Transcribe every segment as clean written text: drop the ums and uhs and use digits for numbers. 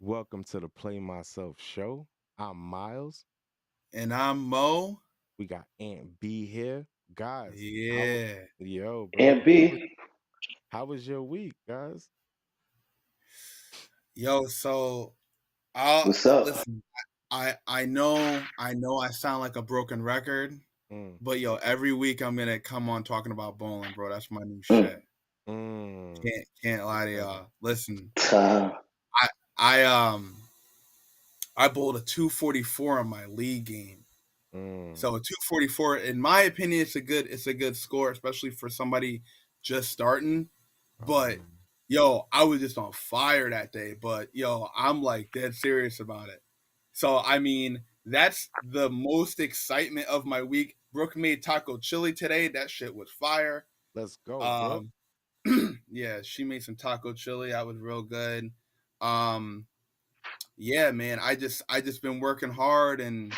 Welcome to the Play Myself show. I'm Miles. And I'm Mo. We got Aunt B here. Guys, Yeah. bro, And B, how was your week, guys? Yo, so I'll what's up? listen, I know I sound like a broken record, Mm, but yo, every week I'm gonna come on talking about bowling, bro. That's my new Mm. shit. mm. Can't lie to Okay. y'all. Listen, Uh, I I bowled a 244 on my league game. Mm, So a 244, in my opinion, it's a good score, especially for somebody just starting. But um, yo, I was just on fire that day. But yo, I'm like dead serious about it. So I mean, that's the most excitement of my week. Brooke made taco chili today. That shit was fire. let's go, Brooke. Um, yeah, she made some taco chili. That was real good. Um, yeah, man, I just been working hard, and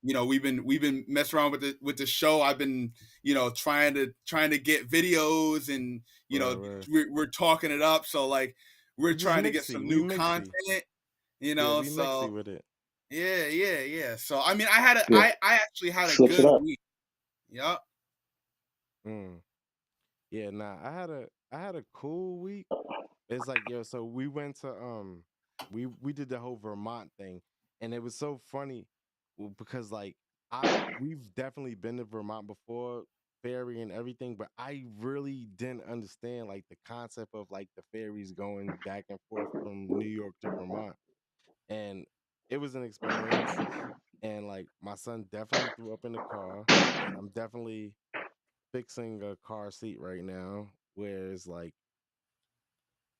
we've been messing around with the show. I've been trying to get videos, and Right, right. we're talking it up. So like we're We just trying to get mixy. some We new mixy. content. Yeah, we mixy So with it. yeah. So I mean, I had a yeah, I actually had a switch it good up. week. Yep. Mm. Yeah, nah, I had a cool week. It's like, so we went to we did the whole Vermont thing, and it was so funny because like we've definitely been to Vermont before, ferry and everything, but I really didn't understand like the concept of like the ferries going back and forth from New York to Vermont. And it was an experience, and like my son definitely threw up in the car, and I'm definitely fixing a car seat right now where it's like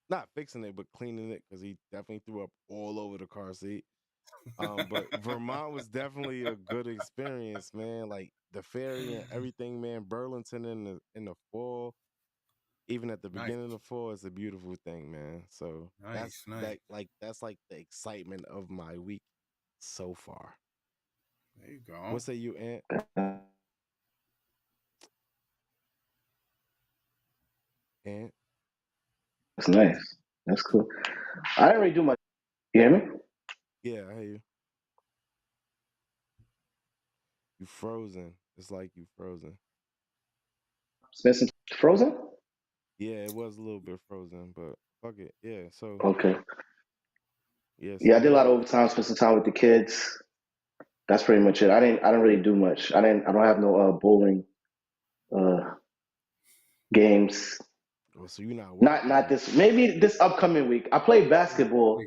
not fixing it, but cleaning it because he definitely threw up all over the car seat. But Vermont was definitely a good experience, man. Like the ferry and everything, man. Burlington in the fall, even at the Nice, beginning of the fall, it's a beautiful thing, man. So that's nice. that's like the excitement of my week so far. There you go. What say you, Aunt? Aunt? That's nice. That's cool. I didn't really do much. You hear me? Yeah, I hear you. You frozen. It's like you frozen. Spent some Frozen? Yeah, it was a little bit frozen, but fuck it. Yeah, so Okay. yeah, so Yeah, I did a you lot of overtime, spent some time with the kids. That's pretty much it. I didn't really do much. I don't have no bowling uh games. so you're not Not working. this maybe this upcoming week. I played basketball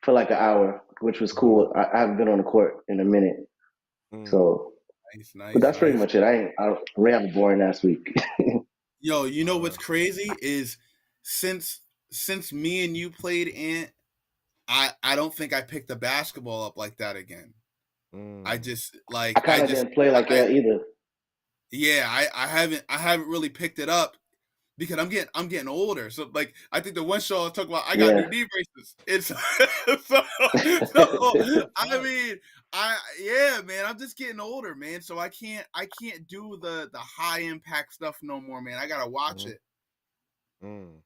for like an hour, which was Uh-huh. cool. I haven't been on the court in a minute. Mm. So Nice, but nice, that's pretty nice. much it. I don't really have a boring ass week. Yo, you know Uh, what's crazy is since since me and you played Ant, I don't think I picked the basketball up like that again. I mm. just I like I kind of just didn't play like I that either. yeah, I haven't really picked it up because I'm getting older. So like I think the one show I talk about I got Yeah. new knee braces. It's so I Fuck. mean I yeah, man, I'm just getting older, man. So I can't do the high impact stuff no more, man. I gotta watch Mm-hmm. it. Mm.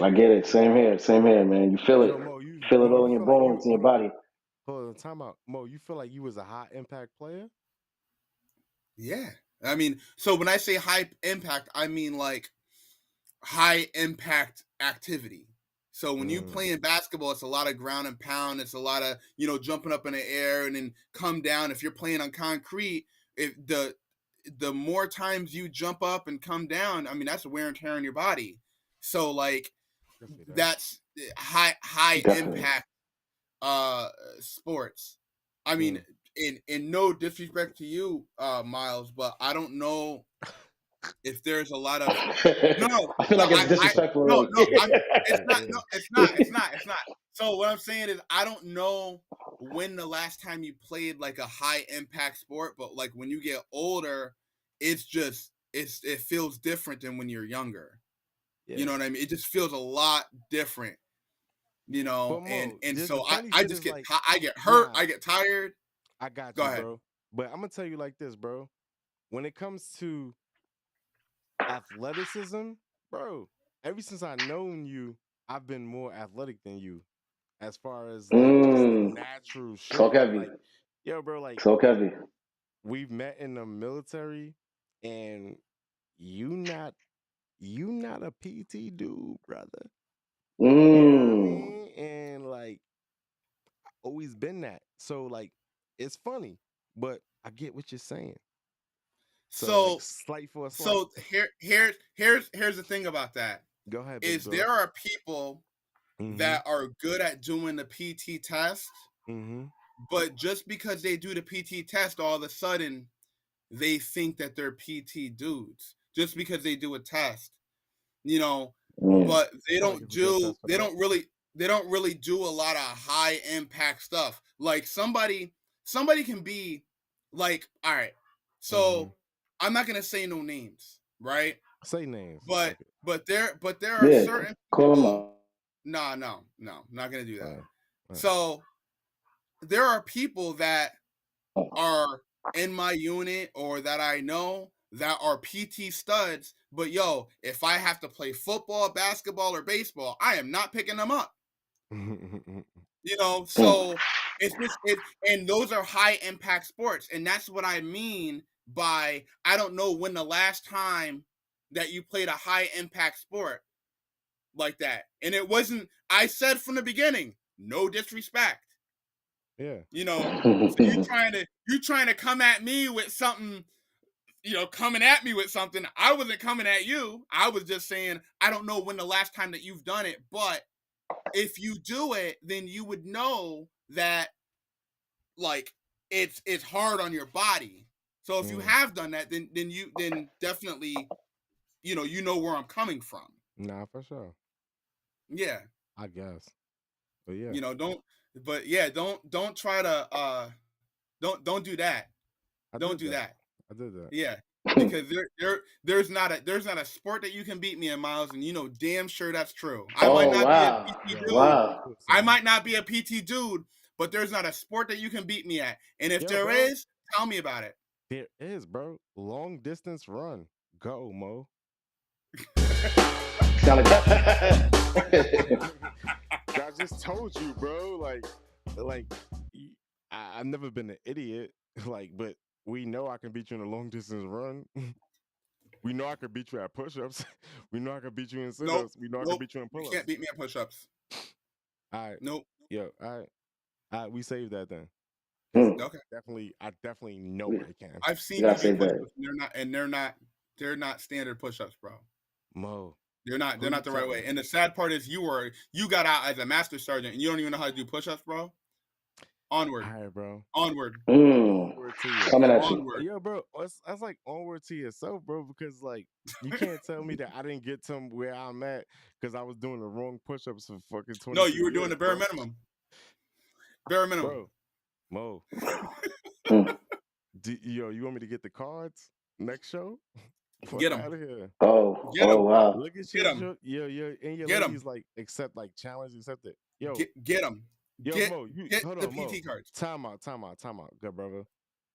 I get it. Same here, man. You feel it. Yo, Mo, you Feel it Mo, all you in your feel like you bones, in your hold on, body. time out. Mo, you feel like you was a high impact player? Yeah. I mean, so when I say high impact, I mean like high impact activity. So when you Mm. play in basketball, it's a lot of ground and pound. It's a lot of jumping up in the air and then come down. If you're playing on concrete, if the more times you jump up and come down, I mean that's wear and tear on your body. So like I see that. that's high Definitely. impact uh sports. I mean, Mm. in no disrespect to you, Miles, but I don't know if there's a lot of no, I feel no, like it's I disrespectful no, already. no, I'm it's not, Yeah. no, it's not. So what I'm saying is I don't know when the last time you played like a high impact sport, but like when you get older, it feels different than when you're younger. You Yeah. know what I mean? It just feels a lot different, But and Mo, and the so I funny I shit just is get like, I get hurt, nah, I get tired. I got Go you, ahead. bro. But I'm gonna tell you like this, bro. When it comes to athleticism, bro, ever since I known you, I've been more athletic than you. as far as like just natural shit. So heavy. Like, yo, bro, like So heavy. we've met in the military, and you not a PT dude, brother. You know what I mean? And like always been that. So like it's funny, but I get what you're saying. So like, slight for a slight. So here's the thing about that. Go ahead. Is there are people that are good at doing the PT test, but just because they do the PT test, all of a sudden they think that they're PT dudes just because they do a test, you know. But they don't really do a lot of high impact stuff. Like somebody can be like, all right, so I'm not gonna say no names, right? Say names, but there are certain people. No, not gonna do that. So there are people that are in my unit or that I know that are PT studs, but yo, if I have to play football, basketball, or baseball, I am not picking them up. You know, so it's just and those are high impact sports, and that's what I mean by I don't know when the last time that you played a high impact sport like that. And it wasn't, I said from the beginning, no disrespect. Yeah. You know, so you trying to come at me with something, you know, coming at me with something. I wasn't coming at you. I was just saying, I don't know when the last time that you've done it, but if you do it, then you would know that like it's hard on your body. So if you have done that, then definitely, you know where I'm coming from. Nah, for sure. Yeah. I guess. But yeah. You know, don't try to don't do that. Don't do that. I did that. Yeah. Because there's not a sport that you can beat me in, Miles, and you know damn sure that's true. I might not be a PT dude. I might not be a PT dude, but there's not a sport that you can beat me at. And if there is, tell me about it. There is, bro. Long distance run. Go, Mo. Sound like I just told you, bro. Like I've never been an idiot. Like, but we know I can beat you in a long distance run. We know I can beat you at push-ups. We know I can beat you in sit-ups. We know I can beat you in pull-ups. You can't beat me at push-ups. All right. Nope. Yo, all right. We saved that then. Okay. I definitely know I can. I've seen you do push-ups. They're not standard push-ups, bro. Mo. They're not the right way. And the sad part is you got out as a master sergeant and you don't even know how to do push-ups, bro. Onward. All right, bro. Onward. Onward to you. Coming at you. Yo, bro, that's like onward to yourself, bro, because like you can't tell me that I didn't get to where I'm at because I was doing the wrong push-ups for fucking 20 No, you were doing the bare minimum. Bare minimum. Bro, Mo. Yo, you want me to get the cards next show? Get them. Out of here. Oh, get them. Wow. Look at you. Yo, and your ladies like accept like challenge, accept it. Yo, get them. Yo, Mo, get hold the on, PT Mo. cards. Time out, good brother.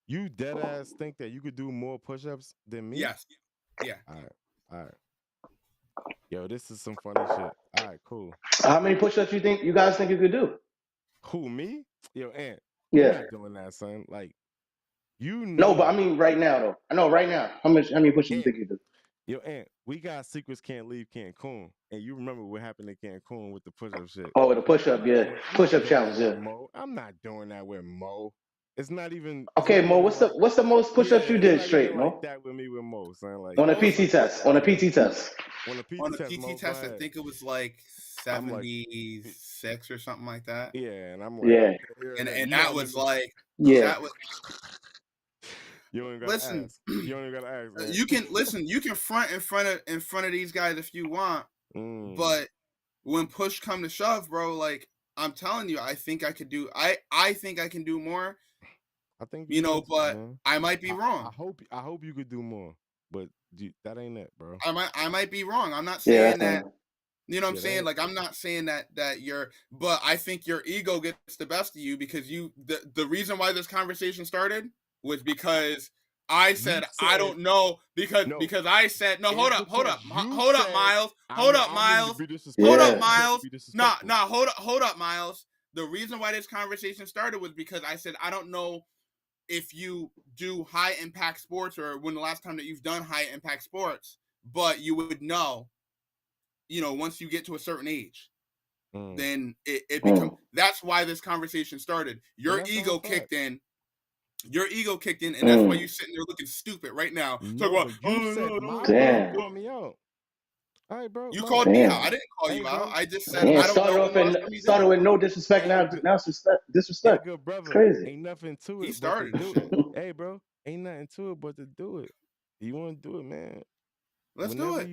You dead ass think that you could do more push-ups than me? Yes. Yeah. All right. Yo, this is some funny shit. All right, cool. How many push-ups you guys think you could do? Who, me? Yo, Ant. Yeah. I'm not doing that, son. Like, you know. No, but I mean right now though. I know right now. How many push-ups you think you do? Yo, Ant, we got Secrets Can't Leave Cancun. And you remember what happened in Cancun with the push-up shit. Oh, with the push-up, yeah. Push-up challenge, yeah. Mo. I'm not doing that with Mo. It's not even. Okay, Mo, what's the most push-ups you did straight, Mo? Like that with me with Mo, son. Like on a PT test. On a PT test, I think it was like 76 or something like that. Yeah, and I'm like, yeah, and that was like, yeah. That was. You ain't gotta listen. Ask. You ain't gotta ask. Man. You can listen. You can front in front of these guys if you want, but when push come to shove, bro, like I'm telling you, I think I could do. I think I can do more. I think you know, but I might be wrong. I hope you could do more, but that ain't it, bro. I might be wrong. I'm not saying that. You know what I'm saying? Like I'm not saying that you're, but I think your ego gets the best of you because the reason why this conversation started was because I said I don't know because I said no. Hold up, Miles. Hold up, Miles. No, hold up, Miles. the reason why this conversation started was because I said I don't know if you do high impact sports or when the last time that you've done high impact sports, but you would know, once you get to a certain age, then it becomes. That's why this conversation started. Your ego kicked in. Your ego kicked in, and that's why you're sitting there looking stupid right now. Talk about you said Damn. call me out. All right, bro. You called me out. I didn't call you out. I just said I don't know. Started with no disrespect. Now it's disrespect. Hey, good brother. It's crazy. Ain't nothing to it. He started. But to do it. Hey, bro. Ain't nothing to it but to do it. You want to do it, man? Let's do it.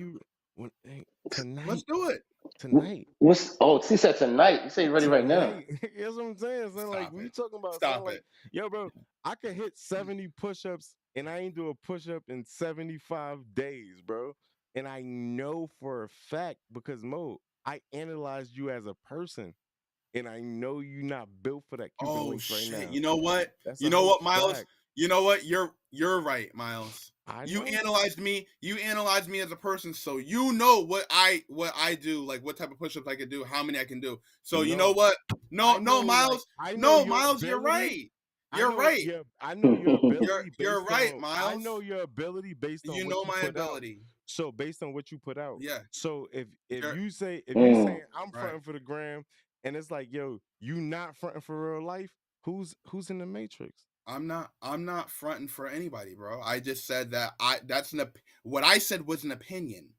Tonight. Let's do it tonight. He said tonight. You say you're ready right now. That's what I'm saying. Son. Like we talking about. Stop like, yo, bro. I could hit 70 push-ups, and I ain't do a push-up in 75 days, bro. And I know for a fact because Mo, I analyzed you as a person, and I know you're not built for that Cuban links right now. You know what? You know what, Miles? Fact. You know what? You're right, Miles. You analyzed me. You analyzed me as a person, so you know what I do, like what type of push-ups I can do, how many I can do. So you know what? No, Miles. Miles, you're right. You're right. I know your ability. You're right, Miles. I know your ability based on what you put out. So based on what you put out. Yeah. So if you say I'm fronting for the gram, and it's like, yo, you not fronting for real life, who's in the matrix? I'm not fronting for anybody, bro. I just said that what I said was an opinion.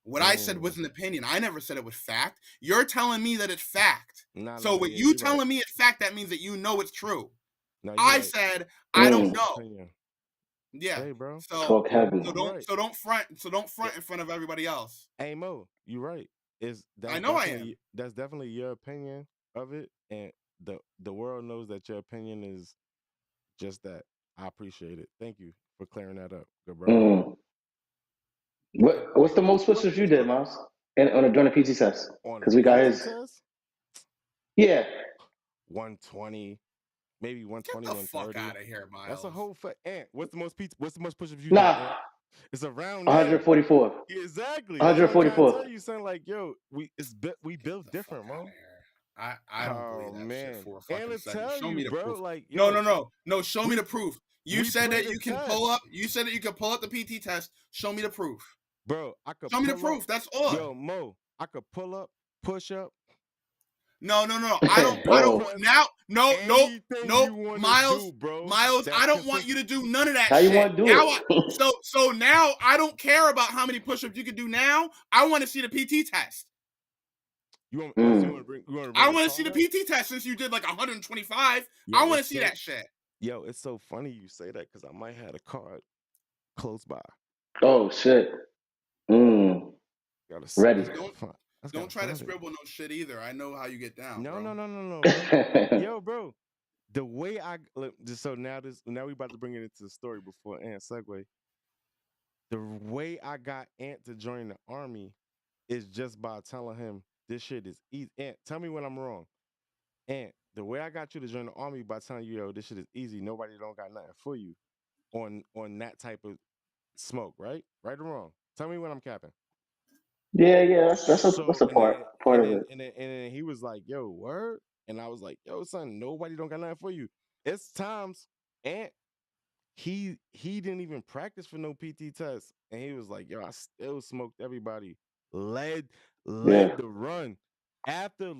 What I said was an opinion. I never said it was fact. You're telling me that it's fact. What you telling me it's fact, that means that you know it's true. I said I don't know. Yeah, hey, bro. So don't front in front of everybody else. Hey, Mo, you're right. I know I am. That's definitely your opinion of it, and the world knows that your opinion is just that. I appreciate it. Thank you for clearing that up, good bro. What's the most push-ups you did, Miles? During a PT test? Because we got his. Test? Yeah. 120. Maybe 120, Get the 130. Fuck out of here, Miles. That's a whole Ant. What's the most push-ups you did? It's around 144. Yeah, exactly. 144. Tell you, son, like, yo, we built different, bro. I don't believe that shit for a fucking second. Show me the proof. Like, no. Show me the proof. You said that you can pull up. You said that you can pull up the PT test. Show me the proof, bro. I could show me the proof. That's all. Yo, Mo, I could pull up, push up. No. I don't. Now, no. Miles, I don't want you to do none of that. How shit. You want to do it? So now I don't care about how many push-ups you can do. Now I want to see the PT test. You want to bring I want to see the PT test since you did like 125. I want to see that shit. Yo, it's so funny you say that because I might have a card close by. Oh shit. Ready. Don't try to scribble no shit either. I know how you get down. No. Yo, bro. The way now we about to bring it into the story before Ant segue. The way I got Ant to join the army is just by telling him this shit is easy. Ant, tell me when I'm wrong. Ant, the way I got you to join the army by telling you, yo, this shit is easy. Nobody don't got nothing for you on that type of smoke, right? Right or wrong? Tell me when I'm capping. Yeah. That's a part of it. And then he was like, yo, word? And I was like, yo, son, nobody don't got nothing for you. It's times, Ant, he didn't even practice for no PT test. And he was like, yo, I still smoked everybody. Led the run. After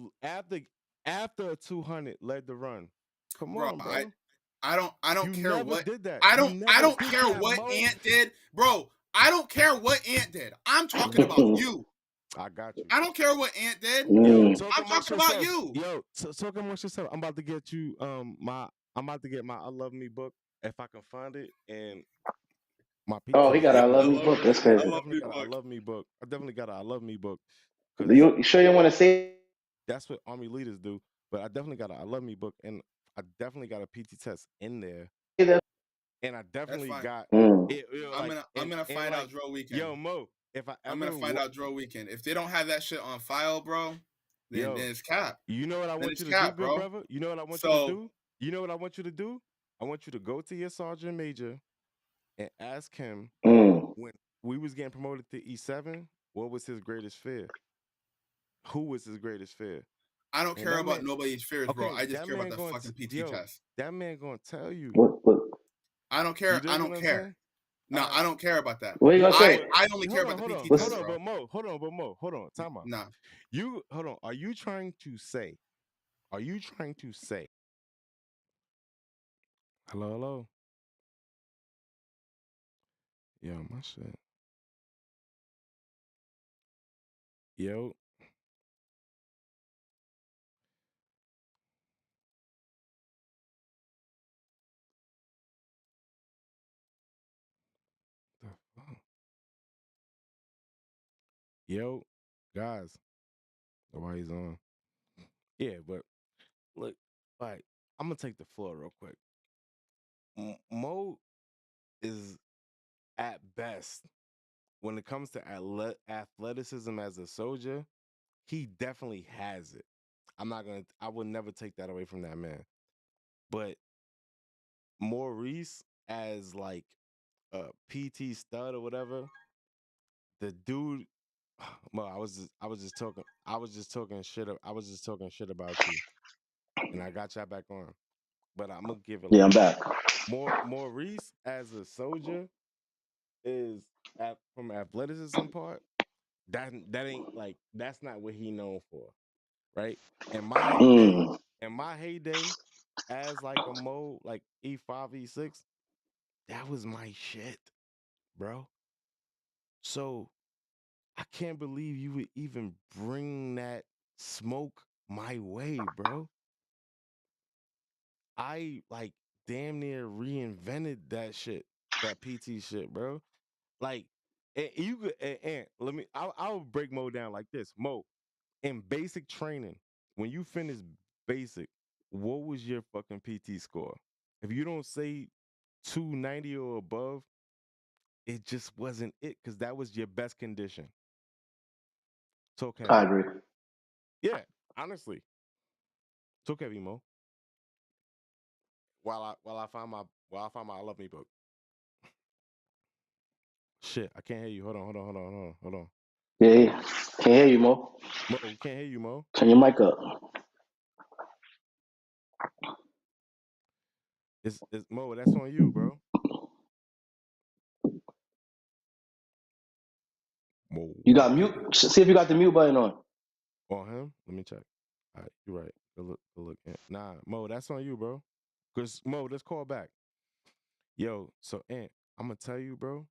a 200, led the run. Come on, bro. I don't care what did that. I don't care what Ant did, bro. I don't care what Ant did. I'm talking about you. I got you. I don't care what Ant did. Yo, I'm talking about you. Yo, talk amongst yourself. I'm about to get you I'm about to get my I Love Me book if I can find it, and my he got a I Love Me book. That's crazy. I Love Me book. I definitely got a I Love Me book. You sure you want to say? That's what Army leaders do. But I definitely got a I Love Me book, and I definitely got a PT test in there. And I definitely got it. I'm gonna find out drill weekend. Yo, Mo, I'm gonna find out drill weekend. If they don't have that shit on file, bro, then it's cap. You know what I want you to do, bro? Brother? You know what I want you to do? You know what I want you to do? I want you to go to your sergeant major and ask him when we was getting promoted to E7, what was his greatest fear? Who was his greatest fear? I don't And care that about man, nobody's fears, bro. okay, I just that care about man the going fucking to, PT test. that man going to tell you. What? I don't You care. dig I what don't I'm care. saying? No, All I right. don't care about that. What are you gonna say? but I only care hold about on, the hold PT on, test, hold on, bro. but Mo, hold on, but Mo, hold on, time out. Nah. You hold on. Are you trying to say? Are you trying to say? Hello, hello. Yo, my shit. Yo. The fuck? Yo, guys. Why he's on? Yeah, but look, like I'm gonna take the floor real quick. Mo is at best when it comes to athleticism as a soldier. He definitely has it. I would never take that away from that man. But Maurice as like a PT stud or whatever, the dude, Mo, I was just talking shit. I was just talking shit about you, and I got y'all back on. But I'm gonna give it Yeah, like I'm back. Maurice as a soldier is from athleticism part. That ain't like that's not what he known for, right? In my heyday, Mm. as like a Mo like E5 E6, that was my shit, bro. So I can't believe you would even bring that smoke my way, bro. I like damn near reinvented that shit, that PT shit, bro. Like, and you could, and let me, I'll break Mo down like this. Mo, in basic training, when you finish basic, what was your fucking PT score? If you don't say 290 or above, it just wasn't it because that was your best condition. Talk I heavy. agree. Yeah, honestly. Talk heavy, Mo. While I find my I Love Me book. Shit, I can't hear you. Hold on. Yeah, can't hear you, Mo. Mo, we can't hear you, Mo. Turn your mic up. It's Mo, that's on you, bro. Mo. You got mute. See if you got the mute button on. On him? Let me check. All right, you're right. Go look. Nah, Mo, that's on you, bro. Cause Mo, let's call back. Yo, so Ant, I'm gonna tell you, bro.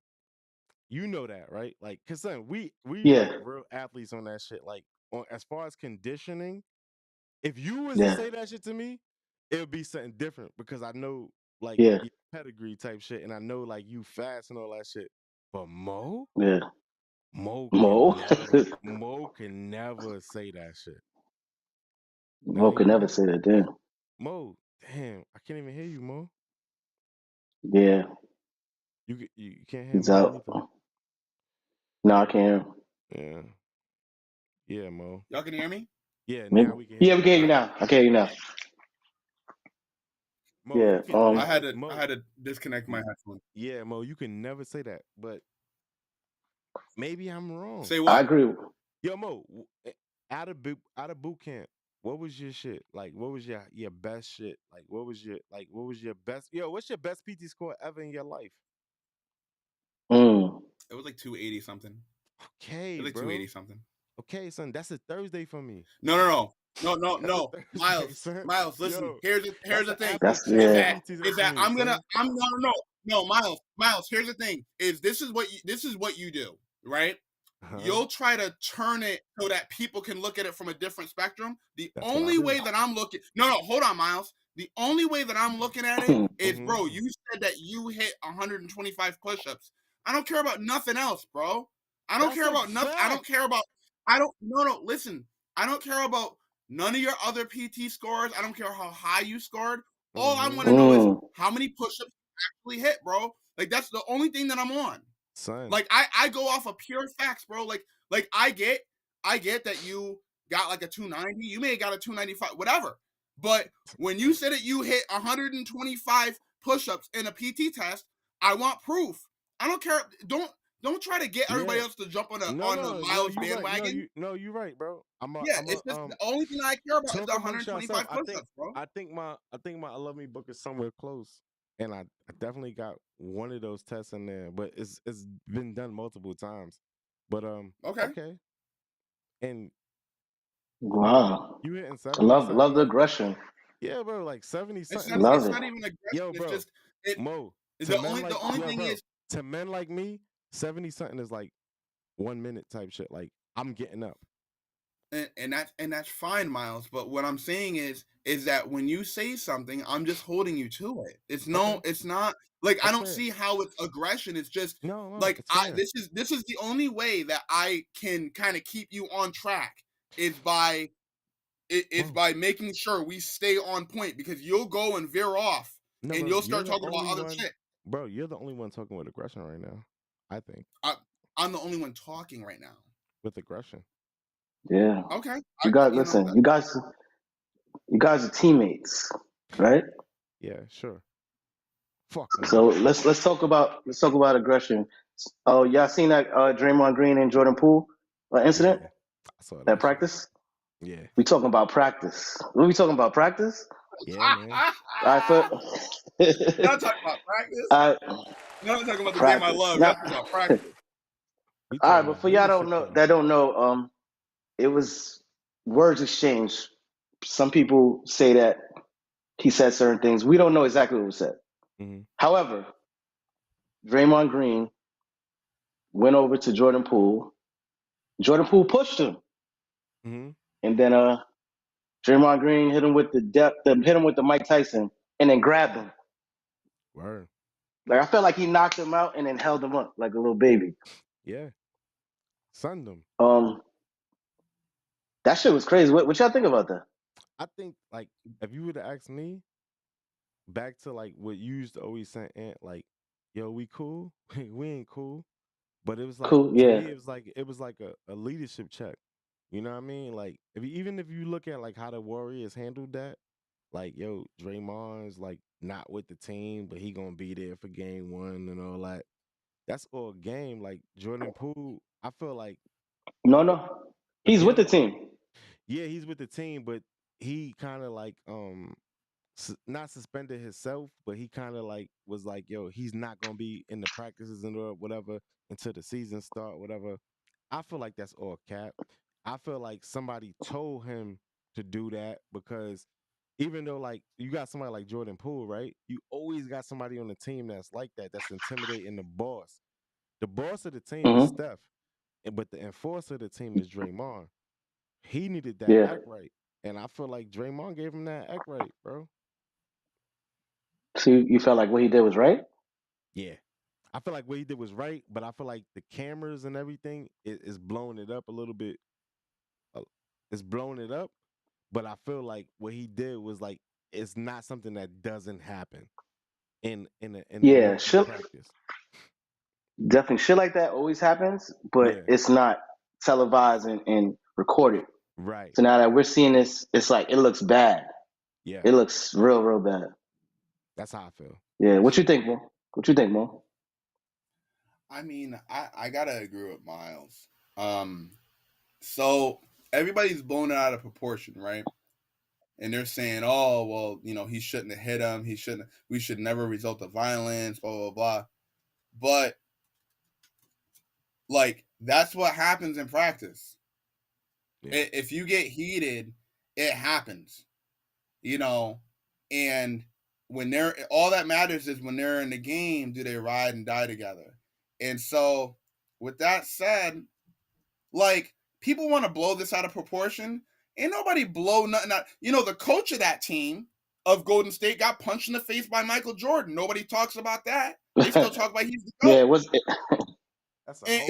You know that, right? Like, cause son, we like Yeah, real athletes on that shit. Like, as far as conditioning, if you was to yeah, say that shit to me, it would be something different because I know like yeah, your pedigree type shit, and I know like you fast and all that shit. But yeah. Mo Mo, can never say that shit. Now Mo you could never know, say that. Damn. Mo. Damn, I can't even hear you, Mo. Yeah, You can't hear he's Mo out. either. No, I can't Yeah, yeah, Mo. Y'all can hear me? Yeah, hear him. now Maybe. we can hear Yeah, we you. can hear All you right. now. I can hear you now. Mo, Yeah. you can I never, had to Mo. disconnect my headphone. Yeah, Mo, you can never say that. But maybe I'm wrong. Say I what? agree. Yo, Mo, out of boot camp, what was your shit? Like, what was your best shit? Like, what was your best? Yo, what's your best PT score ever in your life? Mm. It was like 280 something. Okay, It was like bro. 280 something. Okay, son, that's a Thursday for me. No. That's a Thursday, Miles, son. listen. Yo, Here's that's the an thing. after That's Is checkup yeah. that PT for me, I'm gonna son. Miles. Here's the thing. Is this is what you do, right? Uh-huh. You'll try to turn it so that people can look at it from a different spectrum. The That's what I only do. way that I'm looking, no, hold on, Miles. The only way that I'm looking at it is, bro, you said that you hit 125 push-ups. I don't care about nothing else, bro. I don't That's care a about nothing. I don't fact. care about. No. Listen, I don't care about none of your other PT scores. I don't care how high you scored. All I want to know is how many push-ups you actually hit, bro. Like that's the only thing that I'm on. Son. Like I go off of pure facts, bro. Like I get that you got like a 290. You may have got a 295, whatever. But when you said that you hit 125 push-ups in a PT test, I want proof. I don't care. Don't try to get everybody else to jump on the Miles bandwagon. You're right, bro. It's just the only thing I care about is the talk amongst 125 yourself. push-ups, bro. I think my I Love Me book is somewhere close, and I definitely got one of those tests in there, but it's been done multiple times. But okay. And wow, you hitting I 70? love the aggression. Yeah, bro, like 70 something. It's not even aggression. Yo, bro, it's just Mo. The only thing is, to men like me, 70 something is like 1 minute type shit. Like, I'm getting up. And that's fine, Miles. But what I'm saying is that when you say something, I'm just holding you to it. It's not like I don't see how it's aggression. It's just like this is the only way that I can kind of keep you on track is by by making sure we stay on point, because you'll go and veer off and you'll start talking about other shit. Bro, you're the only one talking with aggression right now, I think. I'm the only one talking right now. With aggression. Yeah. Okay. You guys are teammates, right? Yeah, sure. Fuck. So let's talk about aggression. Oh, y'all seen that Draymond Green and Jordan Poole incident? Yeah, I saw that practice? Yeah. We talking about practice. What are we talking about? Practice? Yeah, man. Not talking about practice. We're not talking about the game I love. We're talking about practice. All right, but for y'all that don't know, it was words exchanged. Some people say that he said certain things. We don't know exactly what was said. Mm-hmm. However, Draymond Green went over to Jordan Poole. Jordan Poole pushed him. Mm-hmm. And then Draymond Green hit him with the Mike Tyson, and then grabbed him. Word. Like, I felt like he knocked him out and then held him up like a little baby. Yeah. Sunned him. That shit was crazy. What y'all think about that? I think, like, if you were to ask me, back to like what you used to always say, like, yo, we cool? We ain't cool. But it was like, cool, yeah. To me, it was like a leadership check. You know what I mean? Like, even if you look at like how the Warriors handled that, like, yo, Draymond's like not with the team, but he gonna be there for game 1 and all that. That's all game. Like Jordan Poole, I feel like no, he's with the team. Yeah, he's with the team, but he kind of like not suspended himself, but he kind of like was like, yo, he's not gonna be in the practices and whatever until the season start, whatever. I feel like that's all cap. I feel like somebody told him to do that, because even though like you got somebody like Jordan Poole, right? You always got somebody on the team that's like that, that's intimidating the boss. The boss of the team is Steph, but the enforcer of the team is Draymond. He needed that act right, and I feel like Draymond gave him that act right, bro. So you felt like what he did was right? Yeah. I feel like what he did was right, but I feel like the cameras and everything is blowing it up a little bit. It's blowing it up, but I feel like what he did was like, it's not something that doesn't happen in practice. Definitely, shit like that always happens, but it's not televised and recorded. Right. So now that we're seeing this, it's like it looks bad. Yeah. It looks real bad. That's how I feel. Yeah. What you think, Mo? I mean, I gotta agree with Miles. So everybody's blown it out of proportion, right? And they're saying, oh, well, you know, he shouldn't have hit him. We should never resort to violence, blah, blah, blah. But like, that's what happens in practice. Yeah. If you get heated, it happens, you know, and when all that matters is when they're in the game, do they ride and die together? And so with that said, like, people want to blow this out of proportion. Ain't nobody blow nothing out. You know, the coach of that team of Golden State got punched in the face by Michael Jordan. Nobody talks about that. They still talk about he's the coach. Yeah, it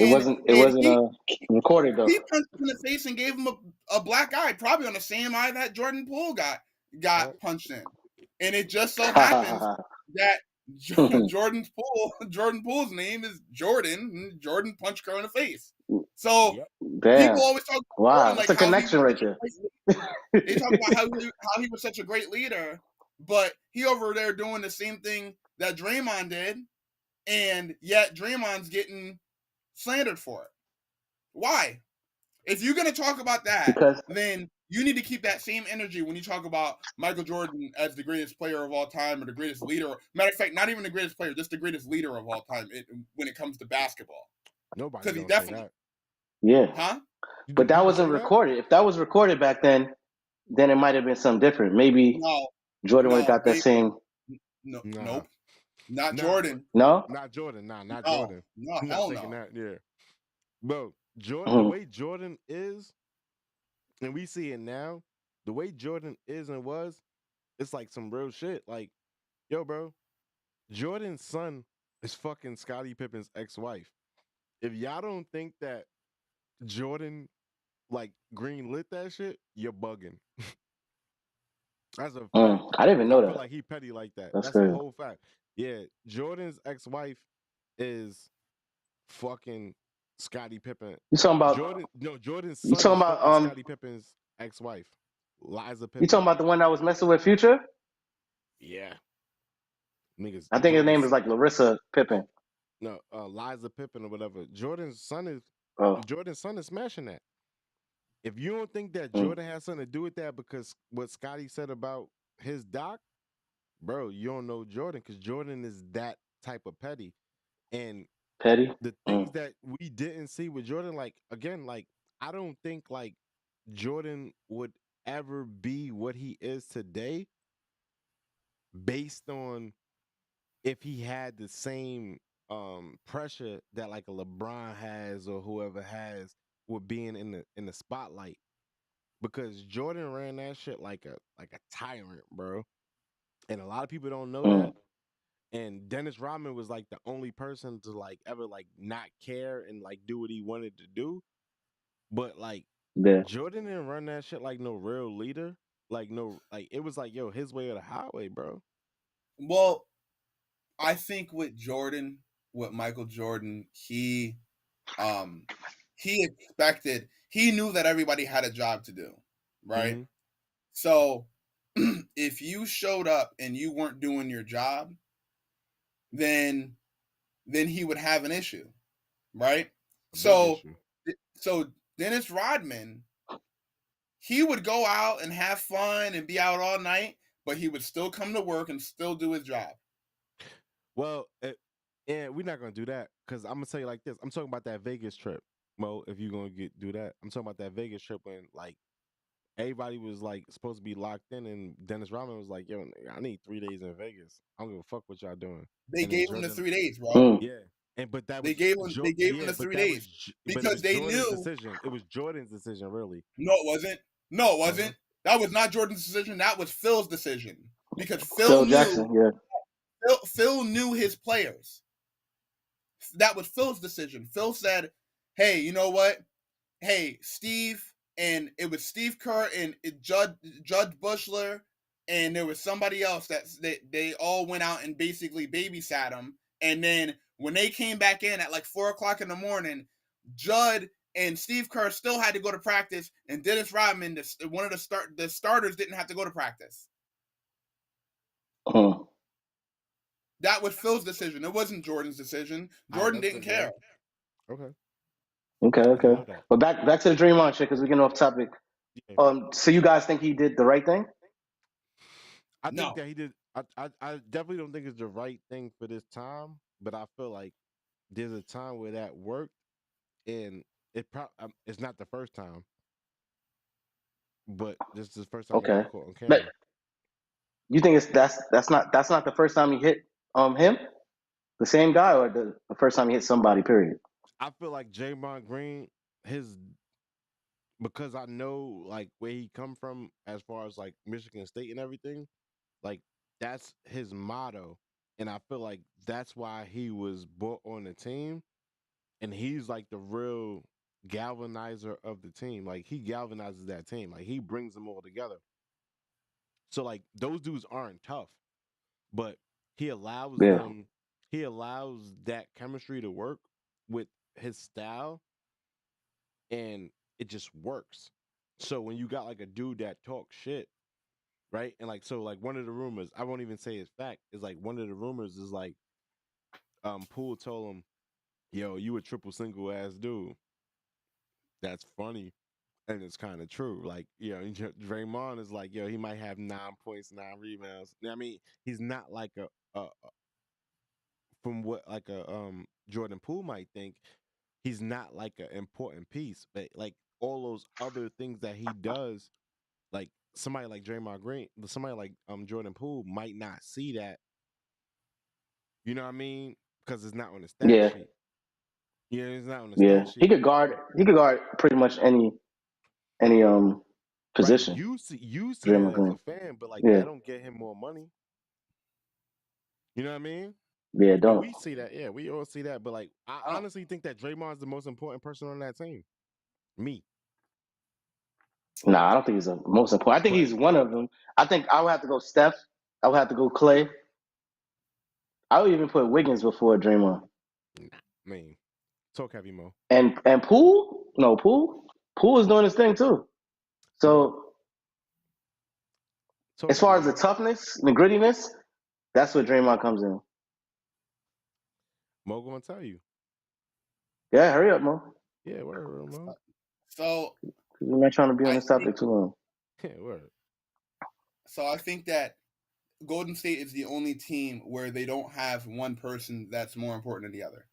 wasn't recorded though. He punched him in the face and gave him a black eye, probably on the same eye that Jordan Poole got punched in. And it just so happens that Jordan Poole's name is Jordan, and Jordan punched her in the face. So people always talk about Jordan, like, that's a connection right there. They talk about how he was such a great leader, but he over there doing the same thing that Draymond did, and yet Draymond's getting slandered for it. Why? If you're gonna talk about that, then you need to keep that same energy when you talk about Michael Jordan as the greatest player of all time or the greatest leader. Matter of fact, not even the greatest player, just the greatest leader of all time when it comes to basketball. Nobody Because he definitely say that. Yeah. Huh? But that wasn't recorded. If that was recorded back then it might have been something different. Maybe Jordan would have got that same. Nope. Not Jordan. No? Not Jordan. Not Jordan. No, I'm hell not thinking no. that. Yeah. Bro, Jordan, the way Jordan is, and we see it now, the way Jordan is and was, it's like some real shit. Like, yo, bro, Jordan's son is fucking Scottie Pippen's ex-wife. If y'all don't think that Jordan like green lit that shit, you're bugging. That's a fact. I didn't even know I that. feel like he petty like that. That's a whole fact. Yeah, Jordan's ex-wife is fucking Scottie Pippen. You talking about Jordan's son you talking is about fucking Scottie Pippen's ex-wife, Liza Pippen. You talking about the one that was messing with Future? Yeah. Niggas. I think his name is like Larissa Pippen. No, Liza Pippen or whatever. Jordan's son is smashing that. If you don't think that Jordan has something to do with that because what Scottie said about his doc, bro, you don't know Jordan because Jordan is that type of petty. And the things that we didn't see with Jordan, like, again, like, I don't think, like, Jordan would ever be what he is today based on if he had the same pressure that, like, a LeBron has or whoever has with being in the spotlight. Because Jordan ran that shit like a tyrant, bro. And a lot of people don't know that. And Dennis Rodman was like the only person to like ever like not care and like do what he wanted to do. But like Jordan didn't run that shit like no real leader. Like it was like, yo, his way or the highway, bro. Well, I think with Michael Jordan, he knew that everybody had a job to do, right? Mm-hmm. So if you showed up and you weren't doing your job, then he would have an issue, right? So Dennis Rodman, he would go out and have fun and be out all night, but he would still come to work and still do his job. Well, and we're not gonna do that because I'm gonna tell you like this. I'm talking about that Vegas trip, Mo. If you're gonna do that, I'm talking about that Vegas trip when like everybody was like supposed to be locked in, and Dennis Rodman was like, "Yo, I need 3 days in Vegas. I don't give a fuck what y'all doing." They gave him the 3 days, bro. Yeah, but that was they gave him the 3 days because they knew decision. It was Jordan's decision, really. No, it wasn't. No, it wasn't. That was not Jordan's decision. That was Phil's decision because Phil knew. Jackson, yeah. Phil knew his players. That was Phil's decision. Phil said, "Hey, you know what? Hey, Steve." And it was Steve Kerr and Judge Bushler, and there was somebody else that they all went out and basically babysat him. And then when they came back in at like 4:00 in the morning, Judd and Steve Kerr still had to go to practice, and Dennis Rodman, one of the starters, didn't have to go to practice. That was Phil's decision. It wasn't Jordan's decision. Jordan didn't care. Okay. But back to the Draymond shit because we're getting off topic. Yeah. So you guys think he did the right thing? I think that he did. I definitely don't think it's the right thing for this time, but I feel like there's a time where that worked, and it's not the first time, but this is the first time. Okay. But you think that's not the first time he hit him, the same guy, or the first time he hit somebody? Period. I feel like Draymond Green, because I know like where he come from as far as like Michigan State and everything, like that's his motto, and I feel like that's why he was brought on the team, and he's like the real galvanizer of the team. Like he galvanizes that team, like he brings them all together. So like those dudes aren't tough, but he allows them. He allows that chemistry to work with his style, and it just works. So when you got like a dude that talks shit, right? And like so like one of the rumors, I won't even say it's fact, is like one of the rumors is like Poole told him, yo, you a triple single ass dude. That's funny. And it's kind of true. Like, Draymond is like, yo, he might have 9 points, 9 rebounds. I mean, he's not like from what like a Jordan Poole might think, he's not like an important piece. But like all those other things that he does, like somebody like Draymond Green, somebody like Jordan Poole might not see that. You know what I mean? Because it's not on the stat Yeah. sheet. Yeah, it's not on the Yeah. stat sheet. He could guard pretty much any position. Right. You see that as a fan, but like that don't get him more money. You know what I mean? Yeah, don't. And we see that. Yeah, we all see that. But like, I honestly think that Draymond's the most important person on that team. Me. Nah, I don't think he's the most important. I think he's one of them. I think I would have to go Steph. I would have to go Clay. I would even put Wiggins before Draymond. I mean, talk heavy, Mo. And Poole? No, Poole? Poole is doing his thing too. So as far as the toughness, the grittiness, that's where Draymond comes in. Mo gonna tell you. Yeah, hurry up, Mo. Yeah, word, Mo. So you're not trying to be on this topic too long. Yeah, word. So I think that Golden State is the only team where they don't have one person that's more important than the other.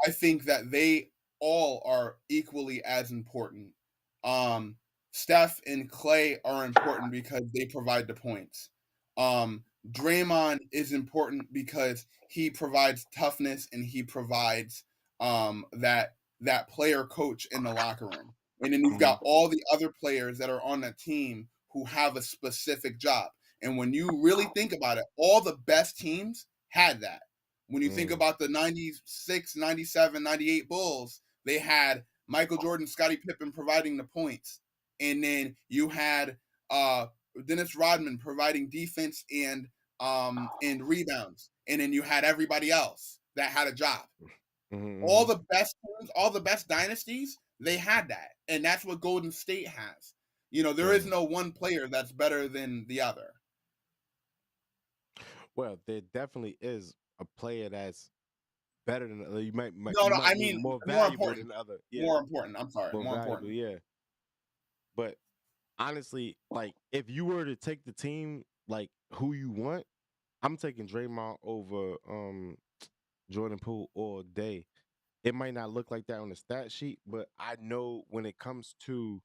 I think that they all are equally as important. Steph and Clay are important because they provide the points. Draymond is important because he provides toughness and he provides that player coach in the locker room. And then you've got all the other players that are on the team who have a specific job. And when you really think about it, all the best teams had that. When you think about the 96, 97, 98 Bulls, they had Michael Jordan, Scottie Pippen providing the points. And then you had Dennis Rodman providing defense and rebounds. And then you had everybody else that had a job. All the best teams, all the best dynasties, they had that. And that's what Golden State has. There is no one player that's better than the other. Well, there definitely is a player that's better than the other. You might I mean more valuable than the other. Yeah. More important. I'm sorry. More important. Yeah. But honestly, like if you were to take the team like who you want, I'm taking Draymond over Jordan Poole all day. It might not look like that on the stat sheet, but I know when it comes to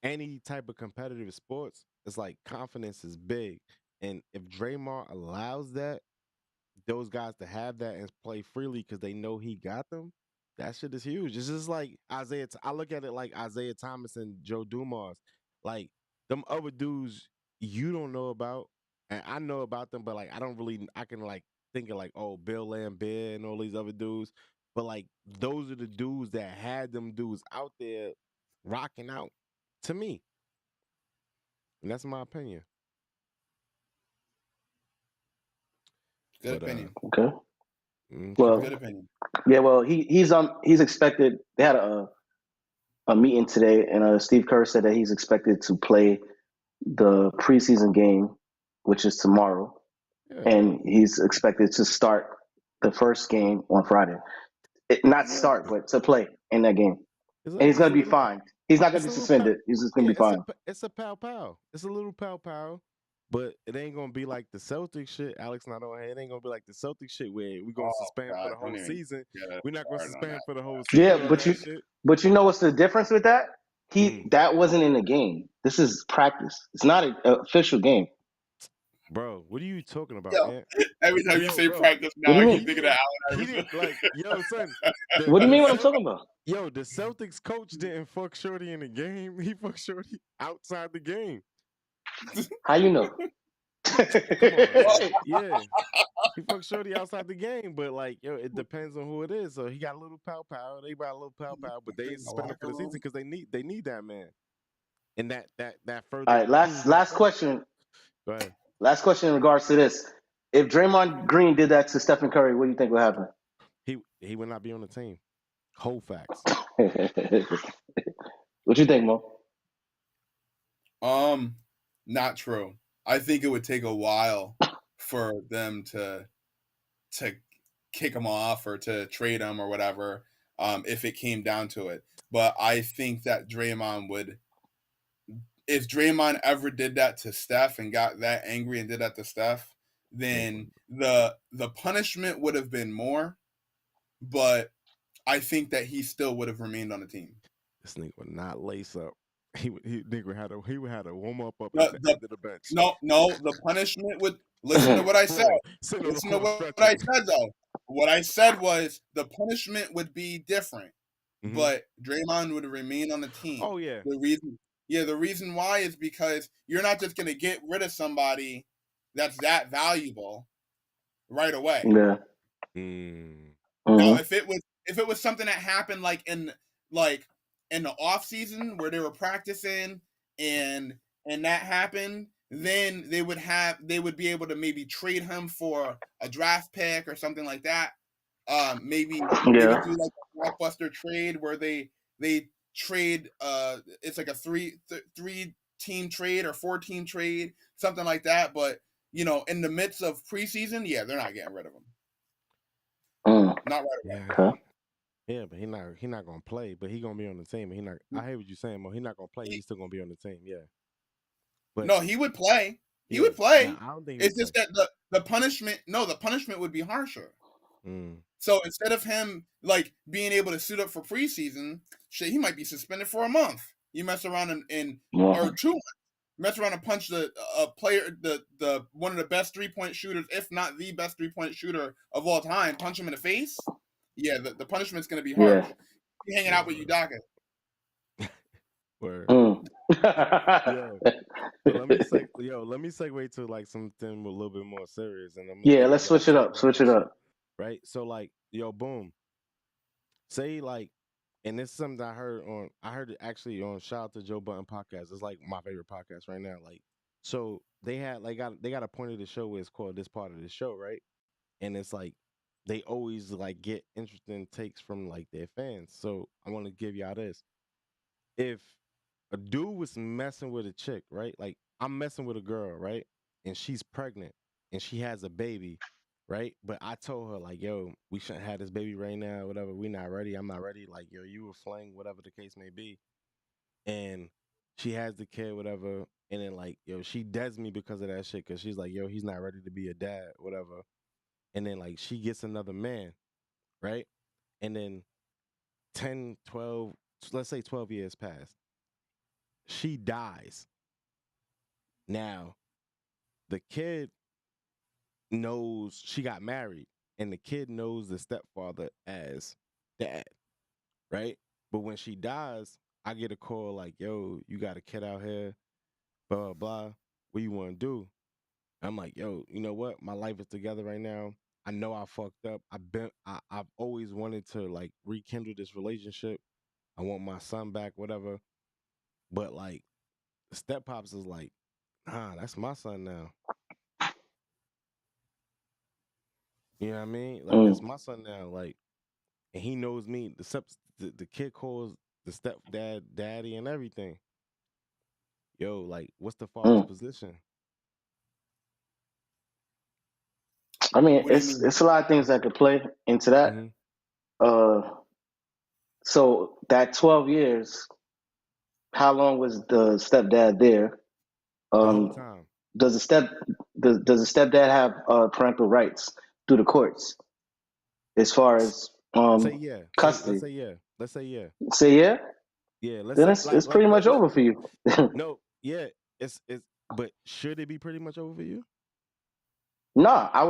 any type of competitive sports, it's like confidence is big. And if Draymond allows those guys to have that and play freely because they know he got them, that shit is huge. It's just like Isaiah. I look at it like Isaiah Thomas and Joe Dumars. Like them other dudes you don't know about, and I know about them, but like I can like think of like, oh, Bill Laimbeer and all these other dudes. But like those are the dudes that had them dudes out there rocking out to me. And that's my opinion. Good opinion. Okay. Well, good opinion. Yeah, well, he's expected. They had a meeting today, and Steve Kerr said that he's expected to play the preseason game, which is tomorrow, and he's expected to start the first game on Friday. Not start, but to play in that game, and he's going to be fine. He's not going to be suspended. He's just going to be fine. It's a pow. It's a little pow. But it ain't gonna be like the Celtics shit. Alex not on here. It ain't gonna be like the Celtics shit where we're gonna suspend for the whole season. We're not gonna suspend for the whole season. Yeah, but you know what's the difference with that? That wasn't in the game. This is practice. It's not an official game. Bro, what are you talking about, man? Every time you say practice, now I keep thinking of Allen Iverson. Son. What do you mean what I'm talking about? Yo, the Celtics coach didn't fuck Shorty in the game. He fucked Shorty outside the game. How you know? Come on, yeah, he fucked Shorty outside the game, but like, yo, it depends on who it is. So he got a little pow. They got a little pow, but they suspended for the season because they need that man. And that further. All right, last question. Go ahead. Last question in regards to this: if Draymond Green did that to Stephen Curry, what do you think would happen? He would not be on the team. Whole facts. What you think, Mo? Not true. I think it would take a while for them to kick him off or to trade him or whatever, if it came down to it. But I think that Draymond would, if Draymond ever did that to Steph and got that angry and did that to Steph, then the punishment would have been more, but I think that he still would have remained on the team. This nigga would not lace up. He would have to warm up at The- the end of the bench. No, the punishment would, listen to what I said. Bro, sitting on the Listen to court what I stretching. said though. What I said was the punishment would be different, Mhm. but Draymond would remain on the team. Oh yeah. The reason why is because you're not just gonna get rid of somebody that's that valuable right away. Yeah. Now, if it was something that happened like in the off season where they were practicing and that happened, then they would be able to maybe trade him for a draft pick or something like that. Maybe do like a blockbuster trade where they trade it's like a three team trade or 4-team trade, something like that. But in the midst of preseason, yeah, they're not getting rid of him. Not right away. Okay. Yeah, but he not gonna play, but he gonna be on the team. And I hear what you're saying, Mo. He not gonna play. He's still gonna be on the team. Yeah. But no, he would play. He would play. Nah, I don't think it's just that the punishment. No, the punishment would be harsher. So instead of him like being able to suit up for preseason, shit, he might be suspended for a month. You mess around or 2 months. Mess around and punch the player, the one of the best 3-point shooters, if not the best 3-point shooter of all time. Punch him in the face. Yeah, the punishment's gonna be harsh. Yeah. He hanging out with Udoka. Word. Yeah. So let me segue to like something a little bit more serious, and let's switch it up. Right. So like, boom. Say like, and this is something I heard it actually on shout out to Joe Budden podcast. It's like my favorite podcast right now. Like, so they got a point of the show where it's called This Part of the Show, right? And it's like they always like get interesting takes from like their fans. So I want to give y'all this. If a dude was messing with a chick, right? Like I'm messing with a girl, right? And she's pregnant and she has a baby, right? But I told her like, yo, we shouldn't have this baby right now, whatever. We not ready. I'm not ready. Like, yo, you were fling, whatever the case may be. And she has the kid, whatever. And then like, yo, she deads me because of that shit. Cause she's like, yo, he's not ready to be a dad, whatever. And then like she gets another man, right? And then 10, 12, let's say 12 years pass. She dies. Now, the kid knows she got married, and the kid knows the stepfather as dad, right? But when she dies, I get a call like, yo, you got a kid out here, blah, blah, blah. What you want to do? I'm like, yo, you know what? My life is together right now. I know I fucked up. I've always wanted to like rekindle this relationship. I want my son back, whatever. But like, Step Pops is like, nah, that's my son now. You know what I mean? Like that's my son now. Like, and he knows me. The kid calls the stepdad daddy and everything. Yo, like, what's the father's position? I mean, it's a lot of things that could play into that. So that 12 years, how long was the stepdad there? The whole time. Does the stepdad have parental rights through the courts as far as say yeah. custody? Let's say yeah. Say yeah. Yeah. Then it's pretty much over for you. No, yeah, it's. But should it be pretty much over for you? No, I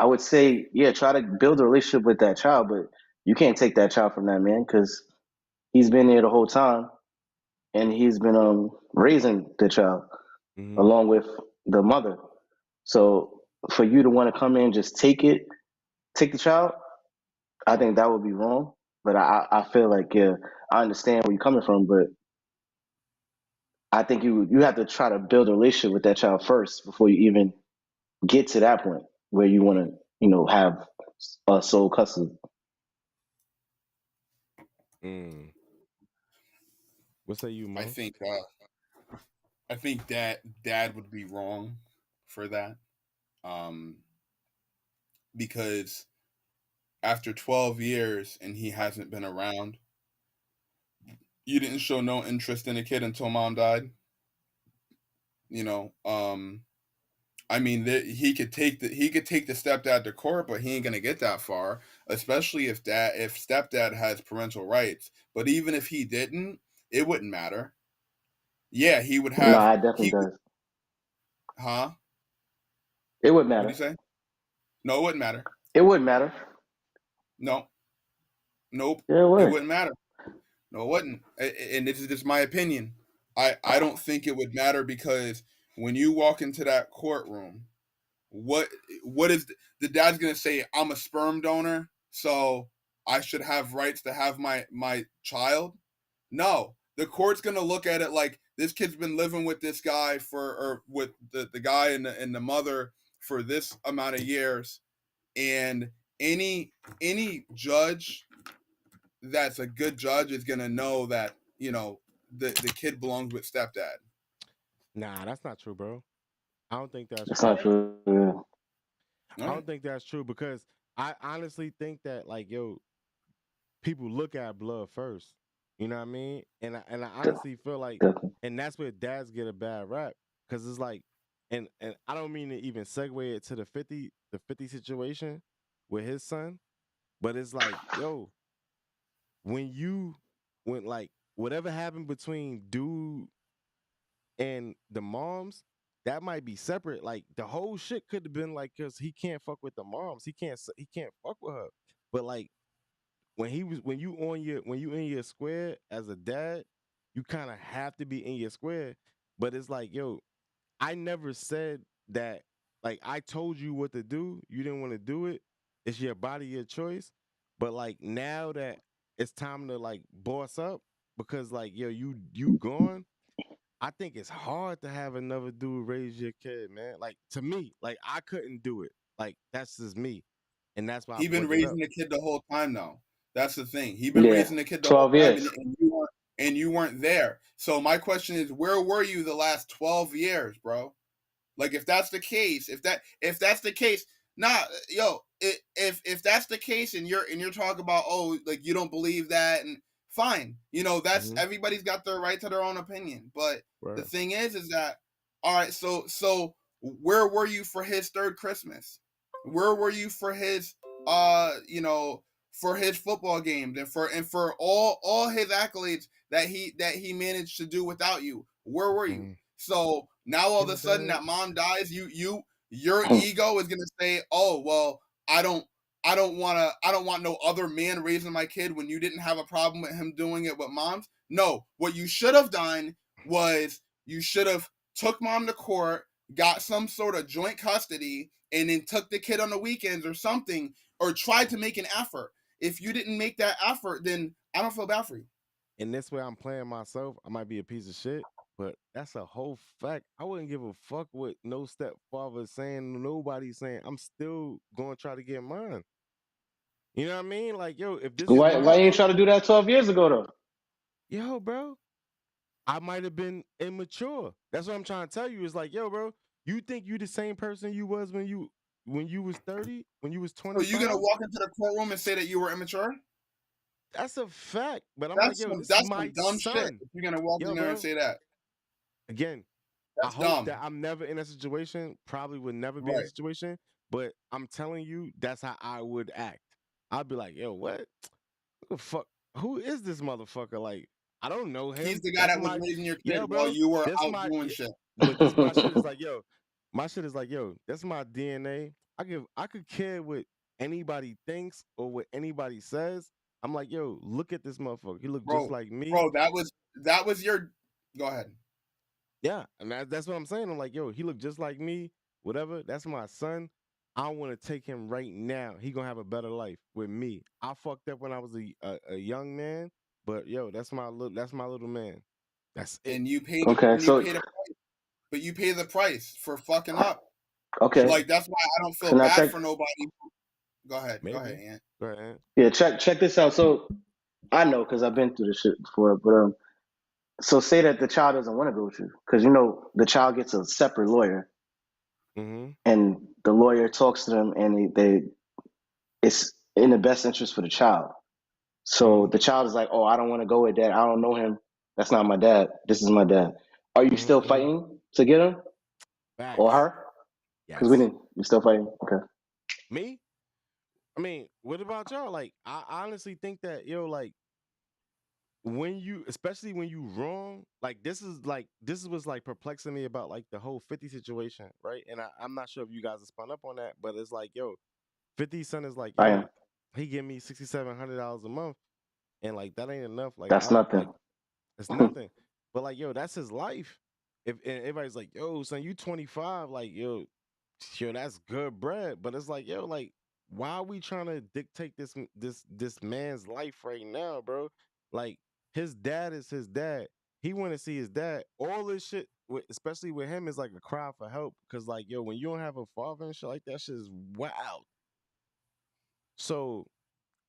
would say yeah. Try to build a relationship with that child, but you can't take that child from that man because he's been there the whole time, and he's been raising the child along with the mother. So for you to want to come in and just take the child, I think that would be wrong. But I feel like yeah, I understand where you're coming from, but I think you have to try to build a relationship with that child first before you even get to that point where you want to have sole custody. What say you, Mo? I think that dad would be wrong for that. because after 12 years and he hasn't been around, you didn't show no interest in the kid until mom died. You know, I mean, he could take the stepdad to court, but he ain't gonna get that far, especially if stepdad has parental rights. But even if he didn't, it wouldn't matter. Yeah, he would have. No, it definitely does. Huh? It would matter. What did you say? No, it wouldn't matter. It wouldn't matter. No. Nope. Yeah, it would. It wouldn't matter. No, it wouldn't. And this is just my opinion. I don't think it would matter, because when you walk into that courtroom, what is the dad's gonna say? I'm a sperm donor, so I should have rights to have my child. No, the court's gonna look at it like, this kid's been living with this guy or with the guy and the mother for this amount of years, and any judge that's a good judge is gonna know that, you know, the kid belongs with stepdad. Nah, that's not true, bro. I don't think that's It's true. not true. I don't think that's true, because I honestly think that, like, yo, people look at blood first. You know what I mean? And I honestly feel like, and that's where dads get a bad rap, because it's like, and I don't mean to even segue it to the 50 situation with his son, but it's like, yo, when like whatever happened between dude and the moms, that might be separate. Like, the whole shit could have been like, because he can't fuck with the moms, he can't fuck with her. But like, when you in your square as a dad, you kind of have to be in your square. But it's like, yo, I never said that. Like, I told you what to do, you didn't want to do it. It's your body, your choice. But like, now that it's time to like boss up, because like, yo, you gone, I think it's hard to have another dude raise your kid, man. Like, to me, like, I couldn't do it. Like, that's just me. And that's why He been raising the kid the whole time, though. That's the thing. He been raising the kid the 12 whole time, years. and you weren't there. So my question is, where were you the last 12 years, bro? Like, if that's the case, if that's the case, if that's the case, and you're talking about, oh, like, you don't believe that, and fine, you know, that's everybody's got their right to their own opinion. But the thing is that, all right, so where were you for his third Christmas? Where were you for his you know, for his football games, and for all his accolades that he managed to do without you? Where were you? So now all of a sudden that mom dies, your ego is gonna say, oh, well, I don't want no other man raising my kid, when you didn't have a problem with him doing it with moms. No, what you should have done was you should have took mom to court, got some sort of joint custody, and then took the kid on the weekends or something, or tried to make an effort. If you didn't make that effort, then I don't feel bad for you. And this way I'm playing myself, I might be a piece of shit, but that's a whole fact. I wouldn't give a fuck what no stepfather saying, nobody's saying. I'm still going to try to get mine. You know what I mean? Like, yo, if this why you ain't try to do that 12 years ago, though? Yo, bro, I might have been immature. That's what I'm trying to tell you. Is like, yo, bro, you think you the same person you was when you was 30, when you was 25? So you gonna walk into the courtroom and say that you were immature? That's a fact. But I'm like, yo, this is my dumb son. shit. If you're gonna walk in there and say that. Again, that's I hope dumb. that I'm never in a situation, probably would never be in a situation, but I'm telling you, that's how I would act. I'd be like, yo, what the fuck? Who is this motherfucker? Like, I don't know him. He's the guy that was raising your kid while you were out doing shit. But this my shit is like, yo, my shit is like, yo, that's my DNA. I could care what anybody thinks or what anybody says. I'm like, yo, look at this motherfucker. He look just like me. Bro, that was your. Go ahead. Yeah, and that's what I'm saying. I'm like, yo, he look just like me. Whatever. That's my son. I want to take him right now. He gonna have a better life with me. I fucked up when I was a young man, but yo, that's my little man. That's it. And you paid. Okay, so you paid a price, but you pay the price for fucking up. Okay, like that's why I don't feel bad for nobody. Go ahead. Maybe. Go ahead, Ant. Go ahead, Ant. Yeah, check this out. So I know, because I've been through this shit before, but so say that the child doesn't want to go with you, because you know the child gets a separate lawyer, and the lawyer talks to them, and it's in the best interest for the child. So the child is like, oh, I don't want to go with dad. I don't know him. That's not my dad. This is my dad. Are you still fighting to get him or Facts. her? Because Yes. we still fighting. Okay. Me? I mean, what about y'all? Like, I honestly think that, yo, like, when you, especially when you wrong, like this is what's like perplexing me about like the whole 50 situation, right? And I'm not sure if you guys have spun up on that, but it's like, yo, 50 Cent is like, I yo, am. he give me $6,700 a month, and like that ain't enough. Like That's nothing. like it's nothing. But like, yo, that's his life. If and everybody's like, yo, son, you 25, like, yo, that's good bread. But it's like, yo, like, why are we trying to dictate this man's life right now, bro? Like, his dad is his dad. He want to see his dad. All this shit, especially with him, is like a cry for help. Cause like, yo, when you don't have a father and shit like that, shit is wild. So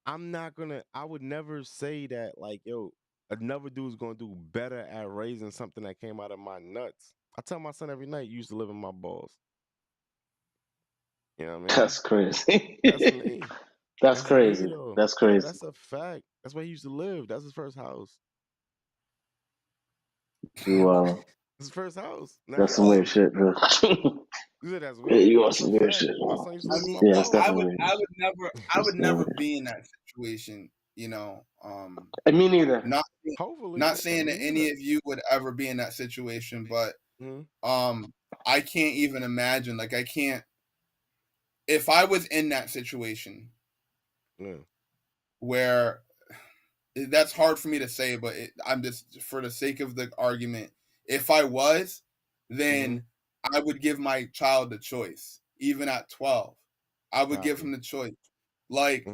I would never say that like, yo, another dude's gonna do better at raising something that came out of my nuts. I tell my son every night, you used to live in my balls. You know what I mean? That's crazy. That's me. That's That's crazy. me though. That's Yeah, crazy. that's a fact. That's where he used to live. That's his first house. You His first house. that's some weird shit, bro. You said that's Yeah, weird. you on That's a some weird fact. shit. My son used to I live in mean, my Yeah, that's balls. definitely weird. I would never be in that situation, you know. Me neither. Hopefully, Not yeah, saying that me any either. of you would ever be in that situation, but Mhm. I can't even imagine. Like, I can't. If I was in that situation, Yeah. where that's hard for me to say, but I'm just, for the sake of the argument, if I was, then I would give my child the choice. Even at 12, I would give him the choice, like,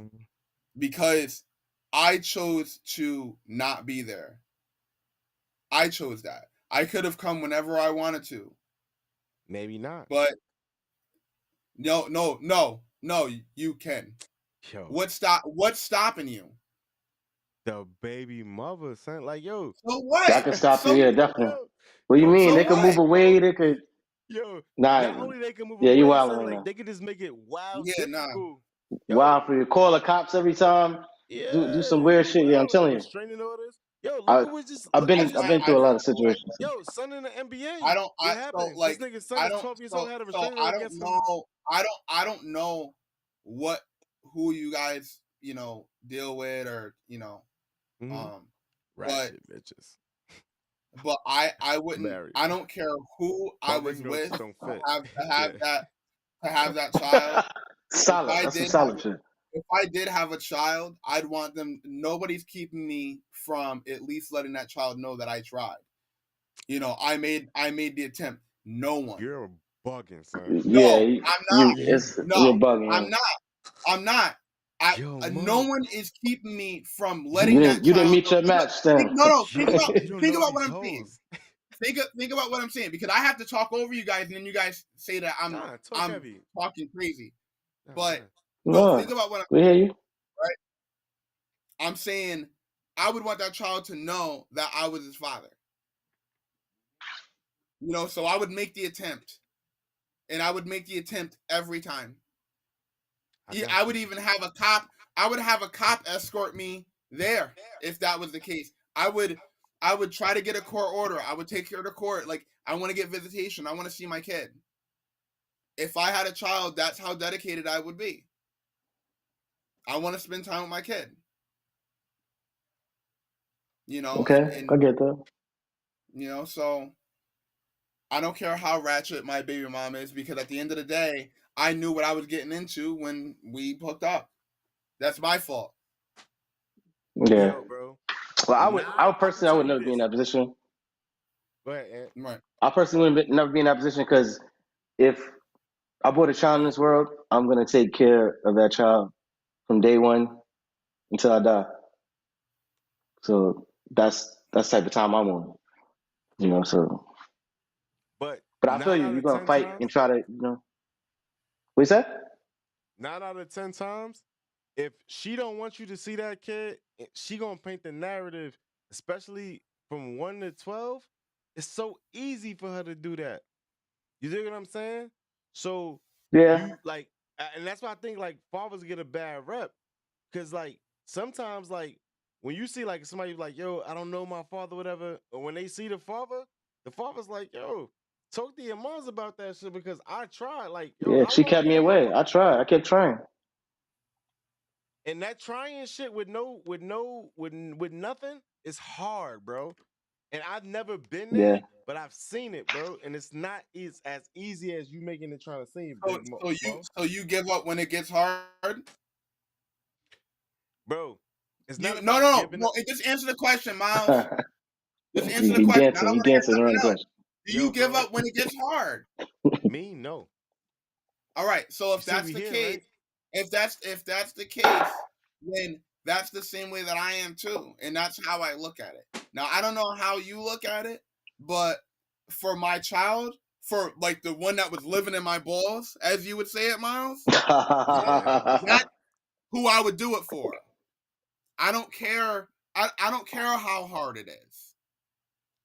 because I chose to not be there. I chose that. I could have come whenever I wanted to. Maybe not. But no, you can. Yo, What's stopping you? the baby mother, son. Like, yo, So what? That could stop you, yeah, definitely. yo, What do you mean? so They could what? move away. They could. Yo, Nah. not only they can move Yeah, you away, wild son, right like now. they could just make it wild Yeah, nah. difficult. Wow, for you call the cops every time. Yeah, Do some weird shit. Yeah, I'm telling you. restraining orders. Yo, look I- at what just. I've look been at just through a lot of situations. Yo, son in the NBA. I don't. What So, happened? like, This nigga's son I is don't. 12 years So, old. Had a so restraining I order don't against him. know. I don't know who you guys, you know, deal with, or, you know, Ratchet bitches. But I wouldn't. Hilarious. I don't care who I was with don't fit. to have that child. Solid. That's some solid shit. If I did have a child, I'd want them. Nobody's keeping me from at least letting that child know that I tried. You know, I made the attempt. No one. You're bugging, son. No, Yeah, I'm not. You're bugging. I'm not. Yo, no one is keeping me from letting that child. You didn't meet your match, then. Think about what I'm saying. Think about what I'm saying, because I have to talk over you guys, and then you guys say that I'm talking crazy. But no, think about what we hear you. Right? I'm saying I would want that child to know that I was his father. You know, so I would make the attempt, and I would make the attempt every time. I would even have a cop. I would have a cop escort me there if that was the case. I would try to get a court order. I would take her to court. Like, I want to get visitation. I want to see my kid. If I had a child, that's how dedicated I would be. I want to spend time with my kid. You know, okay, I get that. You know, so I don't care how ratchet my baby mom is, because at the end of the day, I knew what I was getting into when we hooked up. That's my fault. Yeah, yo, bro. Well, I would personally, I would never be in that position. Go ahead, Ant. Right. I personally would never be in that position, because if I brought a child in this world, I'm gonna take care of that child from day one until I die. So that's the type of time I'm on. You know, so. But I feel you. You're gonna fight and try to, you know. What you said? 9 out of 10 times, if she don't want you to see that kid, she gonna paint the narrative, especially from 1 to 12. It's so easy for her to do that. You dig what I'm saying? So yeah, like, And that's why I think like fathers get a bad rep, because like sometimes like when you see like somebody like, yo, I don't know my father, whatever, or when they see the father's like, yo, talk to your moms about that shit because I tried. Like, yo, Yeah, how she long kept you me know my away. father? I tried. I kept trying. And that trying shit with nothing is hard, bro. And I've never been there, Yeah. but I've seen it, bro. And it's not as easy as you making it trying to seem, Big Mo. So you give up when it gets hard? Bro, it's You not no about no no. giving up. Well, just answer the question, Miles. Just answer the he question. I dancing. don't He want to hear dancing around the nothing else. question. Do Yo, you give bro. up when it gets hard? Me, no. All right. So if You see that's we the here, case, right? if that's the case, then that's the same way that I am too, and that's how I look at it. Now I don't know how you look at it, but for my child, for like the one that was living in my balls, as you would say it, Miles, Yeah. that's who I would do it for. I don't care. I don't care how hard it is.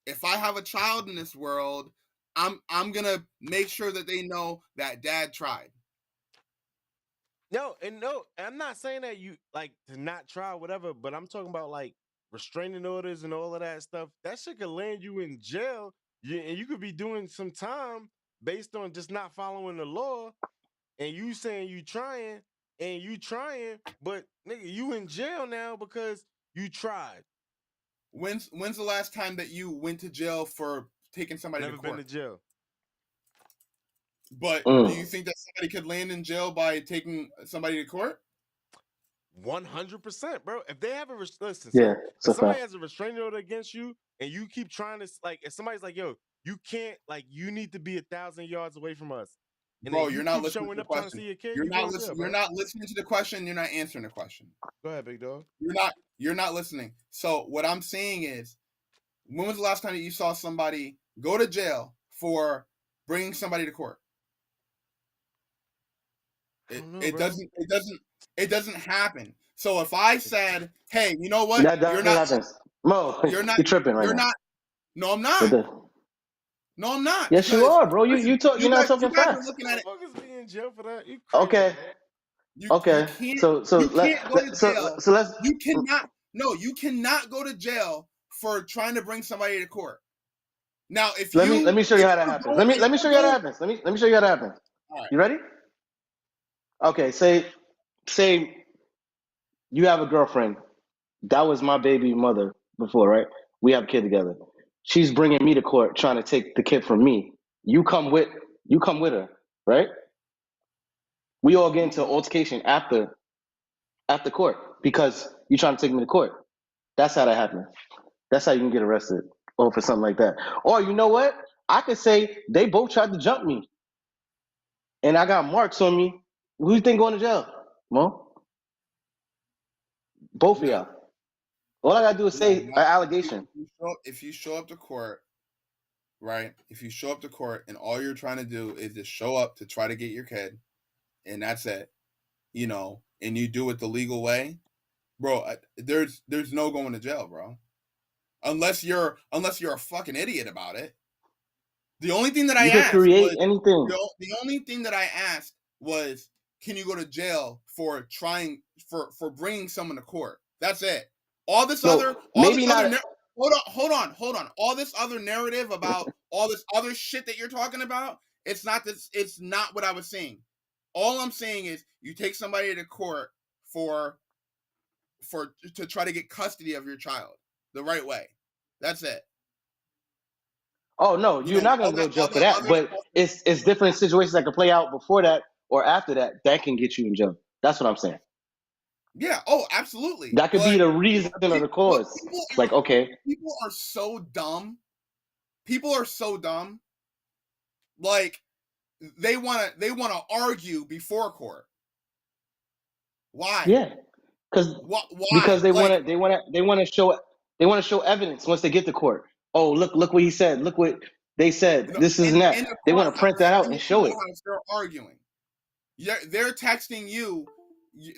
If I have a child in this world, I'm gonna make sure that they know that dad tried. No, I'm not saying that you like to not try whatever, but I'm talking about like restraining orders and all of that stuff. That shit could land you in jail. And you could be doing some time based on just not following the law. And you saying you trying, but nigga, you in jail now because you tried. When's the last time that you went to jail for taking somebody Never to been court? to jail. But do you think that somebody could land in jail by taking somebody to court? 100%, bro. If they have a listen, Yeah, so so if somebody far. has a restraining order against you and you keep trying to like, if somebody's like, yo, you can't, like, you need to be 1,000 yards away from us, and Bro, then you you're not keep listening to showing the up trying to question. see your kid, You're you not going to jail, listening. bro. You're not listening to the question. You're not answering the question. Go ahead, big dog. You're not listening. So what I'm saying is, when was the last time that you saw somebody go to jail for bringing somebody to court? It doesn't happen. So if I said, hey, you know what? That definitely happens. Mo, you're tripping right you're now. not. No, I'm not. No, I'm not. Yes, you are, bro. You're not talking you guys facts. are looking at it. Motherfuckers be in jail for that. You crazy, Okay. bro. Okay. You So can't go to jail. so let's. You cannot. No, you cannot go to jail for trying to bring somebody to court. Now, Let me show you how that happens. Let me show you how that happens. Let me show you how that happens. All right. You ready? Okay. Say you have a girlfriend. That was my baby mother before, right? We have a kid together. She's bringing me to court, trying to take the kid from me. You come with her, right? We all get into an altercation after court because you're trying to take me to court. That's how that happens. That's how you can get arrested or for something like that. Or you know what? I could say they both tried to jump me and I got marks on me. Who do you think going to jail? Mo? Both of y'all. All I gotta do is say an allegation. If you show up to court, right? If you show up to court and all you're trying to do is just show up to try to get your kid, and that's it, you know, and you do it the legal way, bro, there's no going to jail, bro. Unless you're a fucking idiot about it. The only thing that I asked create anything. The only thing that I asked was, can you go to jail for trying for bringing someone to court? That's it. All this other hold on. All this other narrative about all this other shit that you're talking about, it's not what I was saying. All I'm saying is you take somebody to court to try to get custody of your child the right way. That's it. Oh no, you're not gonna go to jail for that. But it's different situations that can play out before that or after that can get you in jail. That's what I'm saying. Yeah. Oh, absolutely. That could be the reason or the cause. Like, okay. People are so dumb. Like they wanna argue before court. Why? Yeah. Because they wanna show evidence once they get to court. Oh, look what he said. Look what they said. This is that. They want to print that out and show it. They're arguing. They're texting you.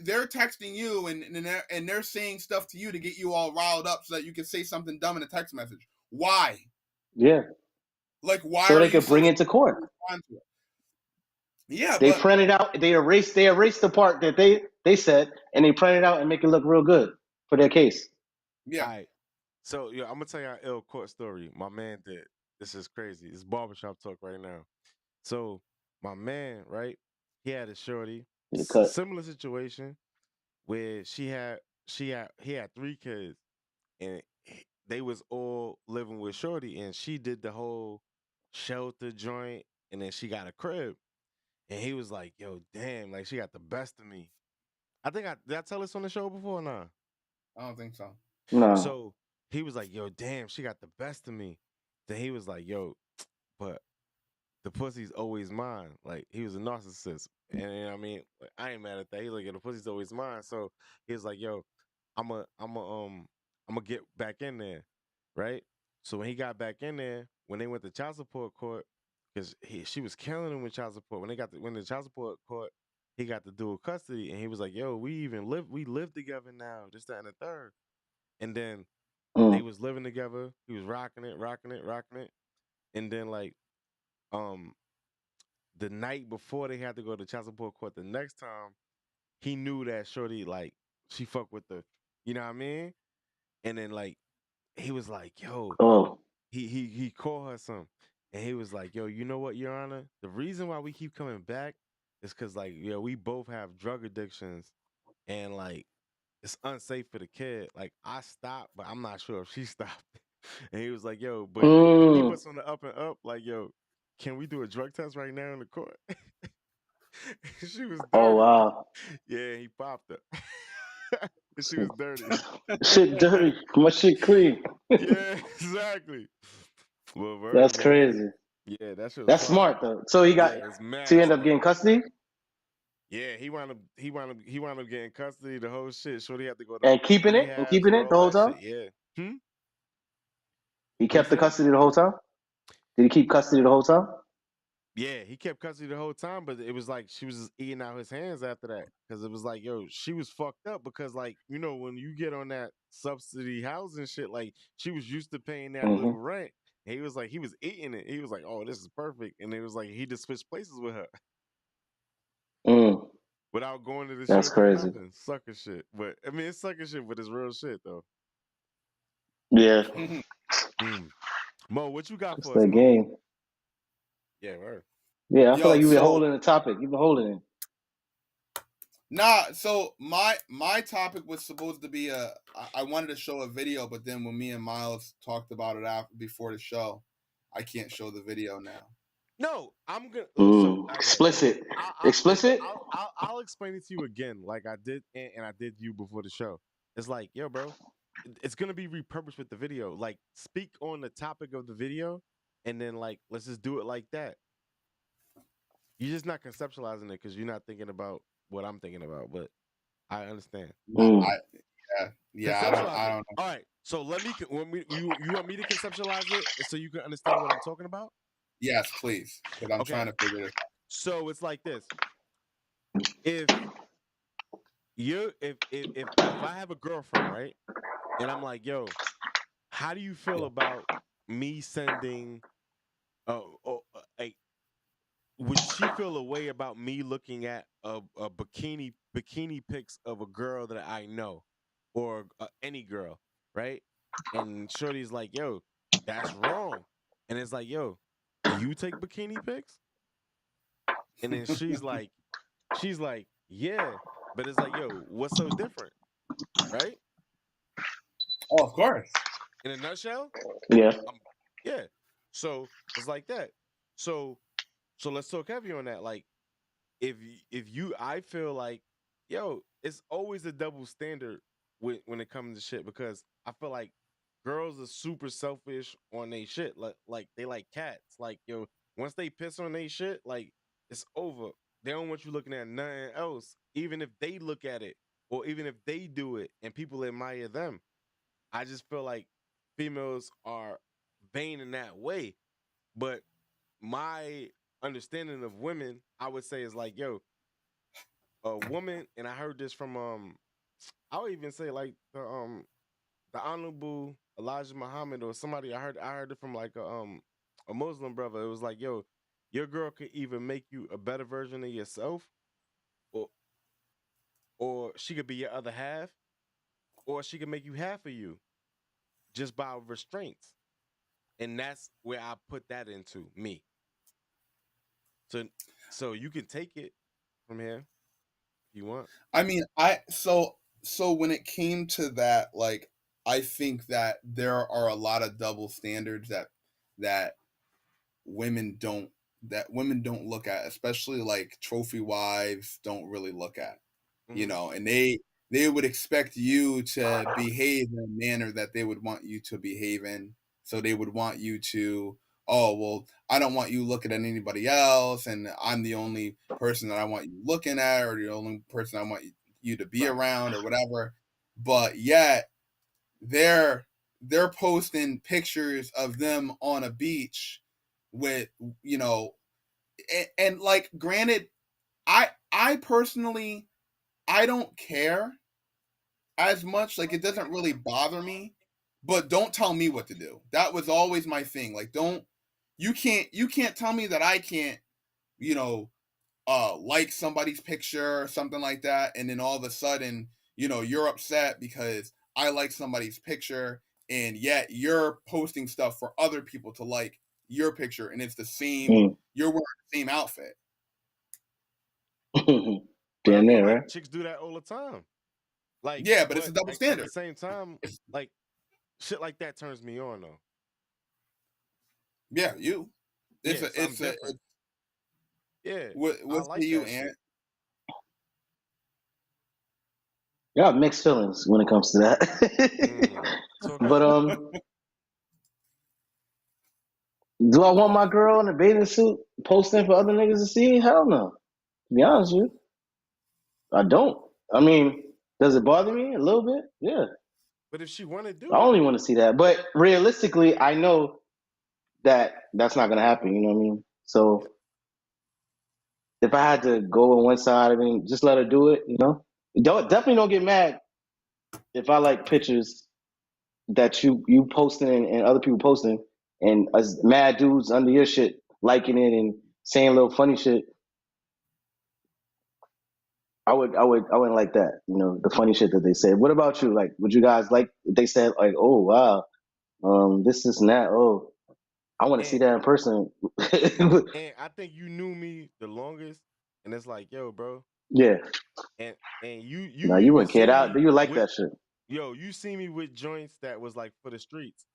They're texting you and they're saying stuff to you to get you all riled up so that you can say something dumb in a text message. Why? Yeah. Like why? So they can bring it to court. Yeah, They but print it out. They erase the part that they said, and they print it out and make it look real good for their case. yeah. All right. So I'm gonna tell you an ill court story. My man did. This is crazy. It's barbershop talk right now. So my man, right? He had a shorty, You cut. similar situation where he had 3 kids, and they was all living with shorty, and she did the whole shelter joint, and then she got a crib, and he was like, "Yo, damn, like she got the best of me." I think did I tell this on the show before or not? I don't think so. No. So he was like, "Yo, damn, she got the best of me." Then he was like, "Yo, but the pussy's always mine." Like he was a narcissist, and I mean, like, I ain't mad at that. He's like, "Yo, the pussy's always mine." So he was like, "Yo, I'm gonna get back in there, right?" So when he got back in there, when they went to child support court, because she was killing him with child support. When the child support court, he got the dual custody, and he was like, "Yo, we live together now, just that and the third." And then they Mm. was living together. He was rocking it, rocking it, rocking it. And then like um the night before they had to go to child support court the next time, he knew that Shorty like she fucked with the, you know what I mean? And then like he was like, yo, Oh. he called her some, and he was like, yo, you know what, Your Honor? The reason why we keep coming back is because like, we both have drug addictions, and like it's unsafe for the kid. Like I stopped, but I'm not sure if she stopped. And he was like, yo, but to keep Mm. us on the up and up, like, yo, can we do a drug test right now in the court? She was Oh dirty. wow. Yeah, he popped her. And she was dirty. Shit dirty. My shit clean. Yeah, exactly. Well, word, That's man. crazy. Yeah, that shit was That's hard. smart though. So he Yeah, got. it's So he mad ended up smart. getting custody Yeah, he wound up getting custody, the whole shit. Shorty had to go to and keeping it and rehabs keeping and it all the whole that time. shit. Yeah. He What you kept the say? custody the whole time. Did he keep custody the whole time? Yeah, he kept custody the whole time, but it was like she was just eating out his hands after that. Cause it was like, yo, she was fucked up because like, when you get on that subsidy housing shit, like she was used to paying that Mm-hmm. little rent. And he was like, he was eating it. He was like, oh, this is perfect. And it was like he just switched places with her Mm. without going to the That's shelter or crazy. nothing. Sucker shit. But I mean it's sucker shit, but it's real shit though. Yeah. Mm. Mo, what you got It's for us, the Mo? game. Yeah, word. Yeah, I feel like Yo, you've been so holding the topic. You've been holding it. so my topic was supposed to be I wanted to show a video, but then when me and Miles talked about it after before the show, I can't show the video now. No, I'm gonna. So Mm. okay, Explicit. Explicit. I'll explain it to you again, like I did, and I did you before the show. It's like, yo, bro, it's gonna be repurposed with the video. Like, speak on the topic of the video, and then like let's just do it like that. You're just not conceptualizing it because you're not thinking about what I'm thinking about. But I understand. Mm. I Conceptualize don't it. know. All right. So let me. You want me to conceptualize it so you can understand what I'm talking about? Yes, please, because I'm Okay. trying to figure this. So it's like this. If if I have a girlfriend, right? And I'm like, yo, how do you feel about me sending a would she feel a way about me looking at a bikini pics of a girl that I know or any girl, right? And Shorty's like, yo, that's wrong. And it's like, yo, do you take bikini pics? And then she's like, yeah. But it's like, yo, what's so different? Right? Oh, of course. In a nutshell, Yeah. yeah. So it's like that. So let's talk heavy on that. Like I feel like, yo, it's always a double standard when it comes to shit because I feel like girls are super selfish on they shit. Like they like cats. Like, yo, once they piss on they shit, like it's over. They don't want you looking at nothing else, even if they look at it or even if they do it and people admire them. I just feel like females are vain in that way. But my understanding of women, I would say, is like, yo, a woman, and I heard this from I would even say like the honorable Elijah Muhammad or somebody. I heard it from like a Muslim brother. It was like, yo, your girl could either make you a better version of yourself, or she could be your other half, or she could make you half of you just by restraints. And that's where I put that into me. So you can take it from here if you want. I mean, so when it came to that, like, I think that there are a lot of double standards that women don't look at, especially like trophy wives don't really look at. You know, and they would expect you to behave in a manner that they would want you to behave in. So they would want you to, oh, well, I don't want you looking at anybody else, and I'm the only person that I want you looking at, or the only person I want you to be around, or whatever. But yet they're posting pictures of them on a beach with, you know, and like, granted, I personally, I don't care as much. Like, it doesn't really bother me, but don't tell me what to do. That was always my thing. Like, you can't tell me that I can't, you know, like somebody's picture or something like that, and then all of a sudden, you know, you're upset because I like somebody's picture, and yet you're posting stuff for other people to like your picture, and it's the same. You're wearing the same outfit. Damn near, right? Chicks do that all the time. Like, yeah, but it's a double standard. At the same time, like, shit like that turns me on though. Yeah, you. Yeah, what's like you, that Ant? shit. Yeah, mixed feelings when it comes to that. But do I want my girl in a bathing suit posting for other niggas to see? Hell no. To be honest with you, I don't. I mean, does it bother me a little bit? Yeah. But if she want to do I only want to see that. But realistically, I know that that's not going to happen. You know what I mean? So if I had to go on one side, I mean, just let her do it. You know, definitely don't get mad if I like pictures that you posting and other people posting, and as mad dudes under your shit liking it and saying little funny shit. I wouldn't like that. You know, the funny shit that they said. What about you? Like, would you guys like if they said like, oh wow, this is not. Oh, I want to see that in person. And I think you knew me the longest, and it's like, yo, bro. Yeah. And you no, you wouldn't care out. You like that shit. Yo, you see me with joints that was like for the streets.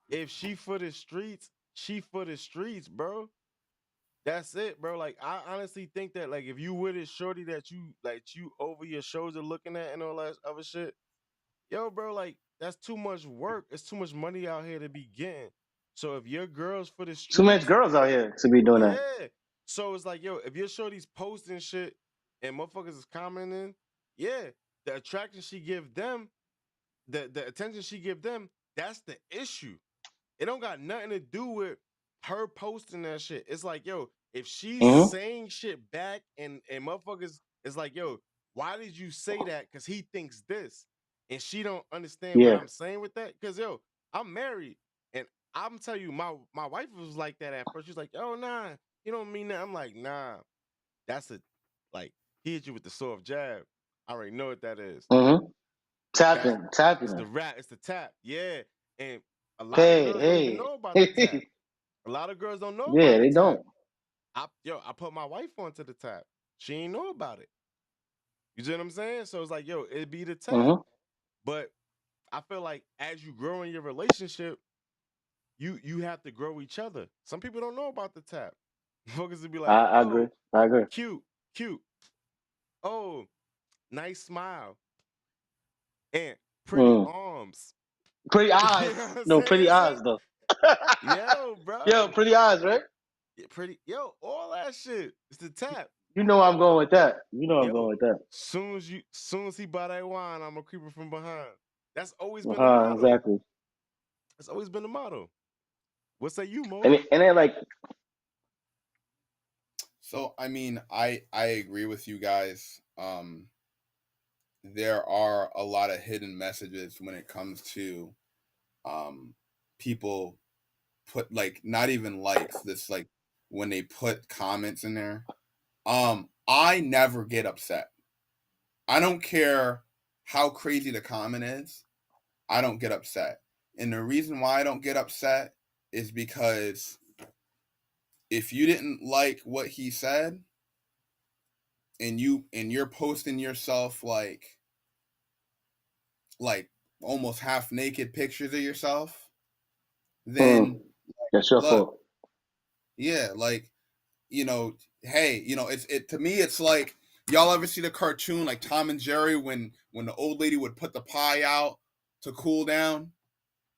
If she for the streets, she for the streets, bro. That's it, bro. Like, I honestly think that, like, if you with it, shorty, that you over your shoulder looking at and all that other shit, yo, bro, like, that's too much work. It's too much money out here to be getting. So if your girls for the streets, too much girls out here to be doing that. Yeah. So it's like, yo, if your shorty's posting shit and motherfuckers is commenting, yeah, the attraction she give them, the attention she give them, that's the issue. It don't got nothing to do with her posting that shit. It's like, yo, if she's saying shit back and motherfuckers is like, yo, why did you say that? Because he thinks this. And she don't understand what I'm saying with that. Because, yo, I'm married. And I'm telling you, my wife was like that at first. She's like, oh, nah, you don't mean that. I'm like, nah, that's like, he hit you with the soft jab. I already know what that is. Tapping. It's the rap. It's the tap. Yeah. And a lot of girls don't even know about the tap. A lot of girls don't know about the tap. Yeah, they don't. I put my wife onto the tap. She ain't know about it. You see what I'm saying? So it's like, yo, it'd be the tap. But I feel like as you grow in your relationship, you have to grow each other. Some people don't know about the tap. Focus would be like, I agree. I agree. Cute. Oh, nice smile. And pretty arms. Pretty eyes. No, pretty eyes though. Yo, bro. Yo, pretty eyes, right? Yo, all that shit. It's the tap. You know I'm going with that. I'm going with that. Soon as he buy that wine, I'm gonna creep her from behind. That's always been the motto. Exactly. That's always been the motto. What say you, Mo? And then like. So I mean, I agree with you guys. There are a lot of hidden messages when it comes to people put, like, not even likes, this like when they put comments in there. I never get upset. I don't care how crazy the comment is. I don't get upset. And the reason why I don't get upset is because if you didn't like what he said and you're posting yourself like almost half naked pictures of yourself, then That's your look, fault. yeah, like, hey, it to me it's like, y'all ever see the cartoon like Tom and Jerry when the old lady would put the pie out to cool down,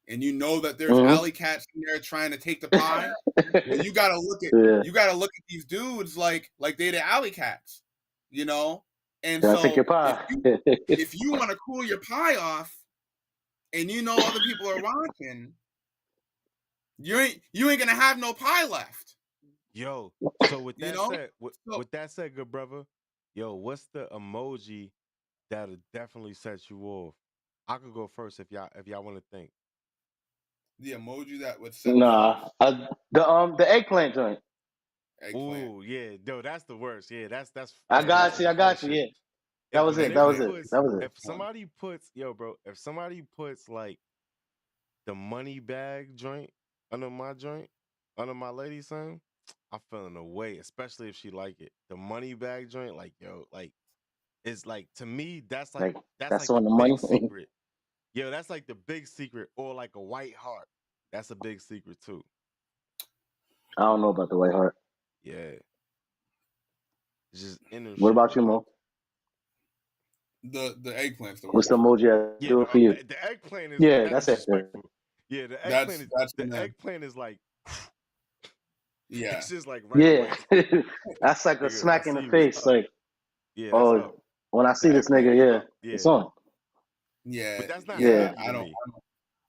and that there's alley cats in there trying to take the pie? Well, you gotta look at these dudes like they're the alley cats, And Can I so take your pie? if you want to cool your pie off, and other people are watching, you ain't gonna have no pie left. Yo, so with that said, with that said, good brother, yo, what's the emoji that'll definitely set you off? I could go first if y'all want to think. The emoji that would set the eggplant joint. Oh yeah, no, that's the worst. Yeah, that's. I got you. Yeah, that was it. If somebody puts, yo, bro, if somebody puts like the money bag joint under my joint, under my lady son, I'm feeling away, especially if she like it. The money bag joint, like, yo, like, it's like, to me, that's like on the money. Secret. Yo, that's like the big secret, or like a white heart. That's a big secret too. I don't know about the white heart. Yeah. It's just inner What shit, about you, Mo? The eggplant's the worst. What's the emoji I do it for you? The eggplant is that's disrespectful. Yeah, the eggplant the eggplant is like, yeah, it's just like right away. That's like a smack in the face. Like, yeah, oh, when I see this nigga, it's on. Yeah, but that's not. Yeah,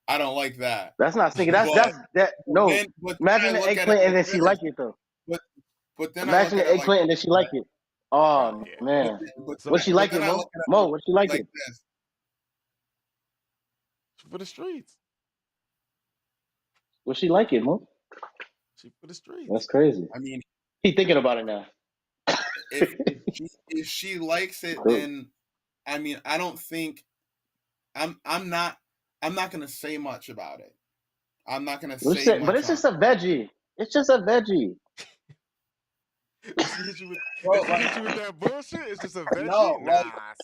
I don't like that. That's not sneaky. No. Imagine the eggplant and then she like it though. But then imagine the eggplant and then she like it. Oh man, what she like it, Mo? Mo, what she like it? For the streets. What she like it, Mo? She for the streets. That's crazy. I mean, he thinking about it now. if she likes it, then I mean, I don't think I'm not gonna say much about it. I'm not gonna say much. But it's just a veggie. It's just a veggie. If she hit you with that bullshit, it's just a veggie. No,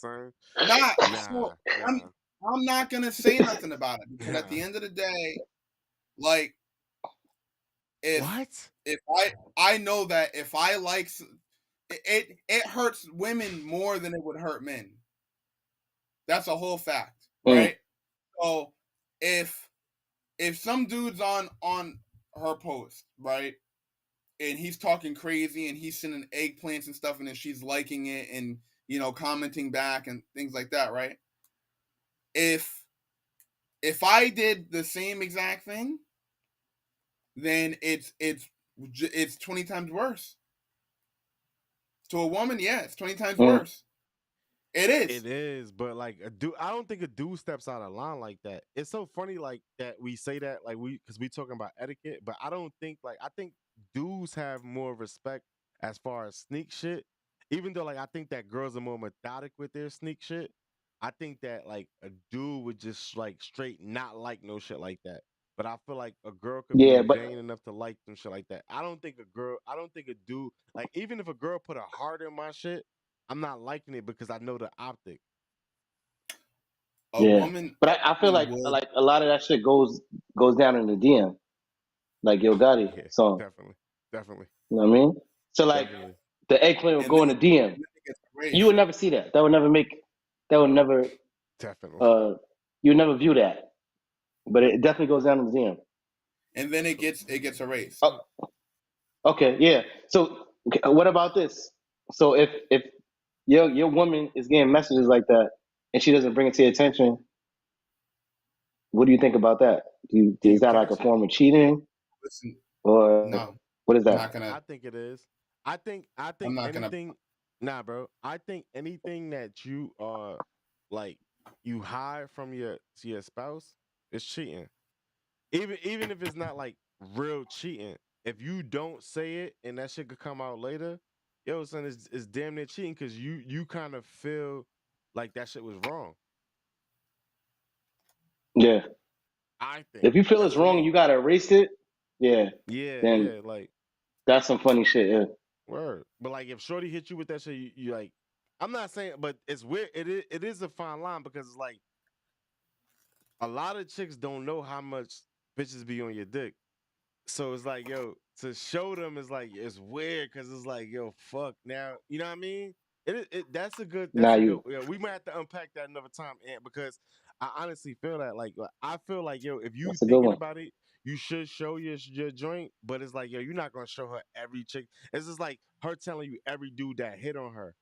son. I'm not gonna say nothing about it, because at the end of the day, like, if I know that if I like it hurts women more than it would hurt men. That's a whole fact, right? So if some dude's on her post, right, and he's talking crazy and he's sending eggplants and stuff, and then she's liking it and commenting back and things like that, right? If I did the same exact thing, then it's 20 times worse. To a woman, yeah, it's 20 times worse. It is. It is, but like I don't think a dude steps out of line like that. It's so funny, like, that we say that, like, because we talking about etiquette, but I don't think, like, I think dudes have more respect as far as sneak shit. Even though, like, I think that girls are more methodic with their sneak shit. I think that, like, a dude would just, like, straight not like no shit like that. But I feel like a girl could be vain enough to like some shit like that. I don't think a dude, like, even if a girl put a heart in my shit, I'm not liking it because I know the optic. Woman, but I feel like a lot of that shit goes down in the DM, like Yo Gotti song. Definitely. You know what I mean? So like the eggplant will go in the DM. You would never see that. That would never. Definitely. You would never view that, but it definitely goes down in the DM. And then it gets erased. Oh. Okay, yeah. So what about this? So if your woman is getting messages like that and she doesn't bring it to your attention, what do you think about that? Is that like a form of cheating? Listen, or no. What is that? I think it is. I think anything. Nah, bro. I think anything that you like you hide from your spouse is cheating. Even if it's not like real cheating. if you don't say it and that shit could come out later, yo, son, it's damn near cheating because you kind of feel like that shit was wrong. Yeah. I think If you feel that's it's wrong me. and you gotta erase it, Yeah, then like that's some funny shit. Yeah. word. But like if Shorty hit you with that shit, you like. I'm not saying, but it's weird. It is a fine line because it's like a lot of chicks don't know how much bitches be on your dick. So it's like, yo, to show them is like it's weird because it's like, yo, fuck now. You know what I mean? That's a good. Now Yeah, we might have to unpack that another time, Ant, because I honestly feel that like I feel like, yo, if you that's a good thinking one. about it, you should show your joint. But it's like, yo, you're not gonna show her every chick. It's just like her telling you every dude that hit on her,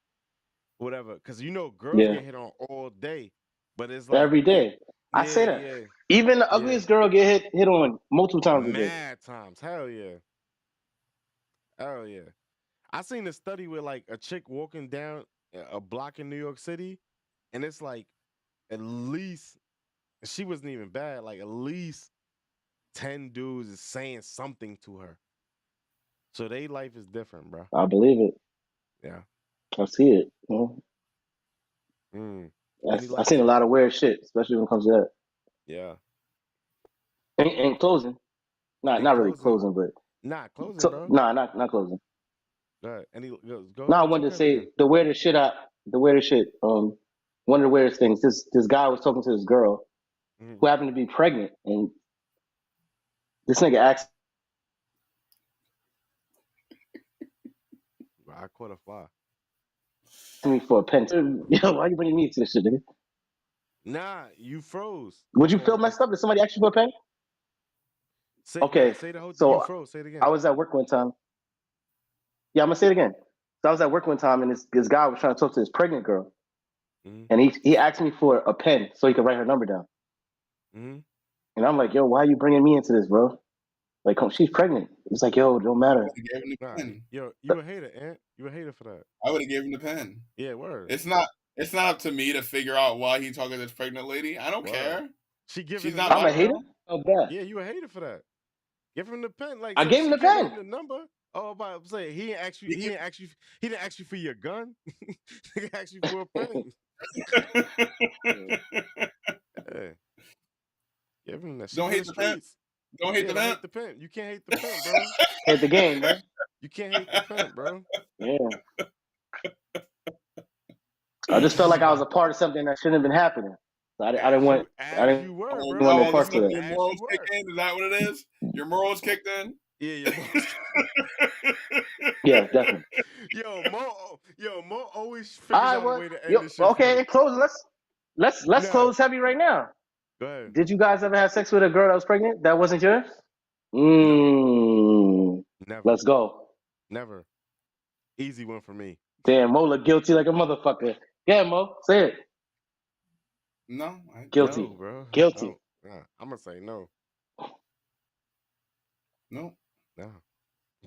whatever. Because you know girls Yeah. get hit on all day, but it's like Every day. I say that. yeah, Even the yeah, ugliest girl get hit on multiple times a day. mad times. Hell yeah. Oh yeah. I seen a study with like a chick walking down a block in New York City, and it's like at least she wasn't even bad. Like at least 10 dudes is saying something to her. So they life is different, bro. I believe it. Yeah. I see it. You know? Mm. I've seen a lot of weird shit, especially when it comes to that. Yeah. And closing. Not really closing, but not closing, so, bro. Nah, not closing. Go ahead. Go No, I ahead, wanted to say the weirdest shit. One of the weirdest things. This guy was talking to this girl who happened to be pregnant, and this nigga asked I caught a fly. me for a pen. Yo, why you bringing me to this shit, nigga? Nah, you froze. Would you feel messed up if somebody asked you for a pen? Okay, say the whole so you froze. Say it again. I was at work one time. Yeah, I'm gonna say it again. So I was at work one time, and this guy was trying to talk to this pregnant girl, and he asked me for a pen so he could write her number down. And I'm like, yo, why are you bringing me into this, bro? Like, she's pregnant. It's like, yo, it don't matter. Yo, you a hater, Ant. You a hater for that. I would have given him the pen. Yeah, word. It's not up to me to figure out why he talking to this pregnant lady. I don't care. She's not. I'm a hater. Oh, bad. Yeah, you a hater for that. Give him the pen. Like I gave him the pen. The number. Oh, about to say he didn't ask you for your gun. He asked you for a pen. Hey. Give him that. Don't hate the pen. Don't hate the pen. Hate the pen. You can't hate the pen, bro. Hate the game, bro. You can't hate the pen, bro. Yeah. I just felt like I was a part of something that shouldn't have been happening. So I didn't want. You were, bro. Your morals kicked in. Is that what it is? Your morals kicked in. Yeah, your morals. Yeah, definitely. Yo, Mo always figures out a way to end this shit. Okay, close. Let's close heavy right now. Go ahead. Did you guys ever have sex with a girl that was pregnant that wasn't yours? No. Never. Let's go. Never. Easy one for me. Damn, Mo look guilty like a motherfucker. Yeah, Mo, say it. No, guilty, no, bro. Guilty. No. I'm gonna say no. No.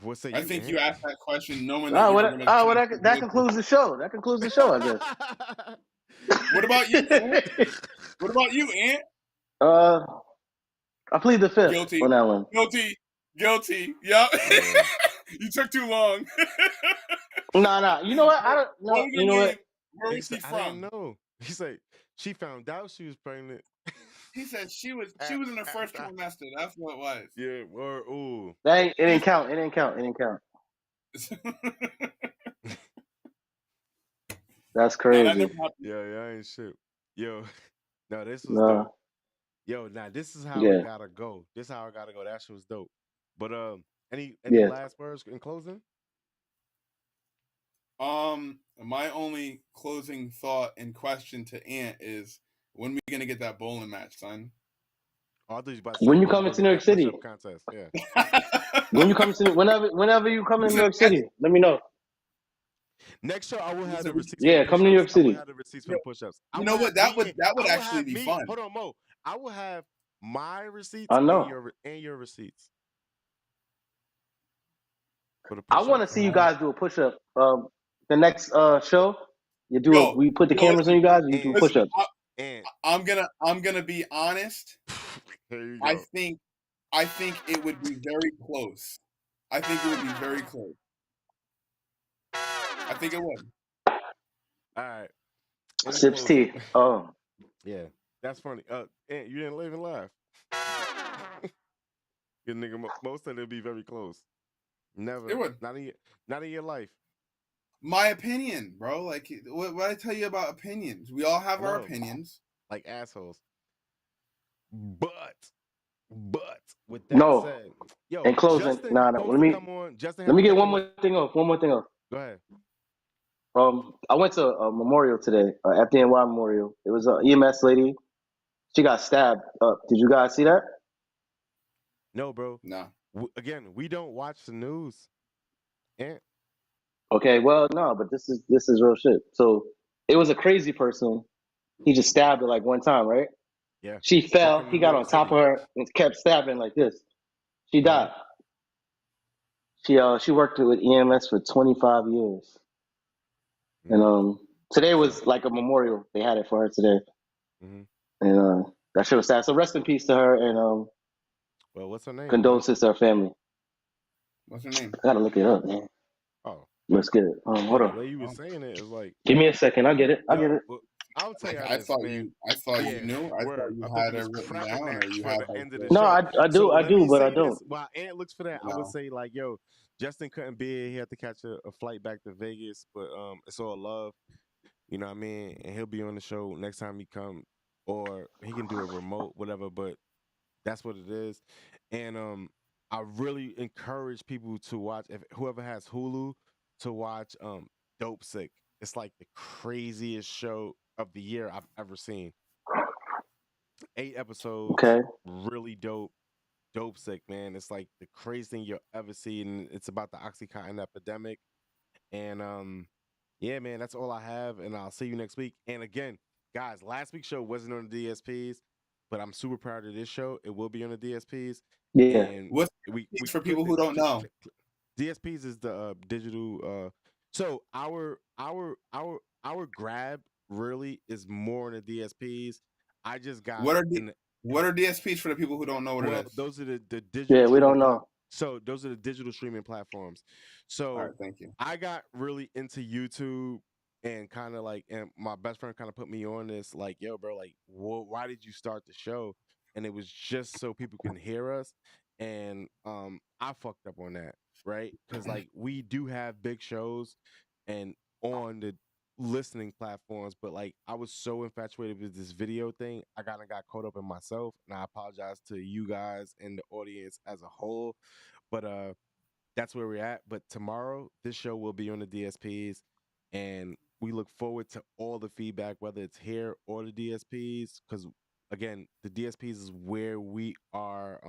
What say I think you asked that question knowing that that concludes the show. That concludes the show, I guess. What about you? What about you, Ant? I plead the fifth Guilty. on that one. Guilty. Yep. You took too long. Nah. You know what? I don't know. You know what? Where was he from? I didn't know. He said she found out she was pregnant. He said she was in her first trimester. That's what it was. Yeah, ooh. It didn't count. It didn't count. That's crazy. Yeah, I ain't shit. Yo, no, this was dope. Yo, now this is how it gotta go. This is how it gotta go. That shit was dope. But any last words in closing? My only closing thought and question to Ant is, when we gonna get that bowling match, son? When you come into New York City. Contest, yeah. When you come to whenever you come in New York City, let me know. Next show I will have the receipts. Yeah, come to New York City. I will have the receipts for the push-ups. You know what? That would actually be fun. Hold on, Mo. I will have my receipts and your receipts. I want to see you guys do a push-up. The next show, we put the cameras on you guys and you do push-ups. I'm gonna be honest. I think it would be very close. I think it would be very close. I think it would. All right. In Sips closing, tea. Oh, yeah, that's funny. Ant, you didn't live and laugh. Good nigga. Most of it be very close. Never. It would. Not in your life. My opinion, bro. Like, what I tell you about opinions? We all have our No. opinions. Like assholes. But with that no. said, yo, In closing, Justin nah. supposed Let to me come on. Justin let me had to get catch one a- more thing off. One more thing off. Go ahead. I went to a memorial today, FDNY memorial. It was an EMS lady. She got stabbed up. Did you guys see that? No, bro. No. Again, we don't watch the news. And Okay, well, no, but this is real shit. So it was a crazy person. He just stabbed her like one time, right? yeah, She fell. Brooklyn, He New got York on top City. of her and kept stabbing like this. She died. She worked with EMS for 25 years. And today was like a memorial. They had it for her today. Mhm. And that shit was sad. So rest in peace to her and Well, what's her name? condolences to her family. What's her name? I gotta look it up, man. Oh, Let's get it. Hold the on. way you were saying it is like, Give me a second. I'll get it. I'll get it. well, I'll tell you Like, how I this, thought man. you knew. I thought you I thought had you it was written prepping down, that or you for had the like end of the the. No, show. I do. So I let do, me but I say don't. this. While Ant looks for that, I No. would say like, yo, Justin couldn't be here. He had to catch a flight back to Vegas, but it's all love. You know what I mean? And he'll be on the show next time he come, or he can do a remote, whatever. But that's what it is. And I really encourage people to watch. If whoever has Hulu, to watch Dope Sick. It's like the craziest show of the year I've ever seen. 8 episodes, Okay. really dope. Dope Sick, man. It's like the craziest thing you'll ever see, and it's about the OxyContin epidemic. And yeah, man, that's all I have, and I'll see you next week. And again, guys, last week's show wasn't on the DSPs, but I'm super proud of this show. It will be on the DSPs. Yeah. And What's we for people who don't know? DSPs is the digital. So our grab really is more on the DSPs. I just got What are DSPs for the people who don't know what it is? those are the digital. Yeah, we don't streaming know. So those are the digital streaming platforms. So All right, thank you. I got really into YouTube and kind of like, and my best friend kind of put me on this, like, yo, bro, like, why did you start the show? And it was just so people can hear us. And I fucked up on that, right? Because like we do have big shows and on the listening platforms, but like I was so infatuated with this video thing, I kind of got caught up in myself, and I apologize to you guys and the audience as a whole. But that's where we're at. But tomorrow, this show will be on the DSPs, and we look forward to all the feedback, whether it's here or the DSPs, because again, the DSPs is where we are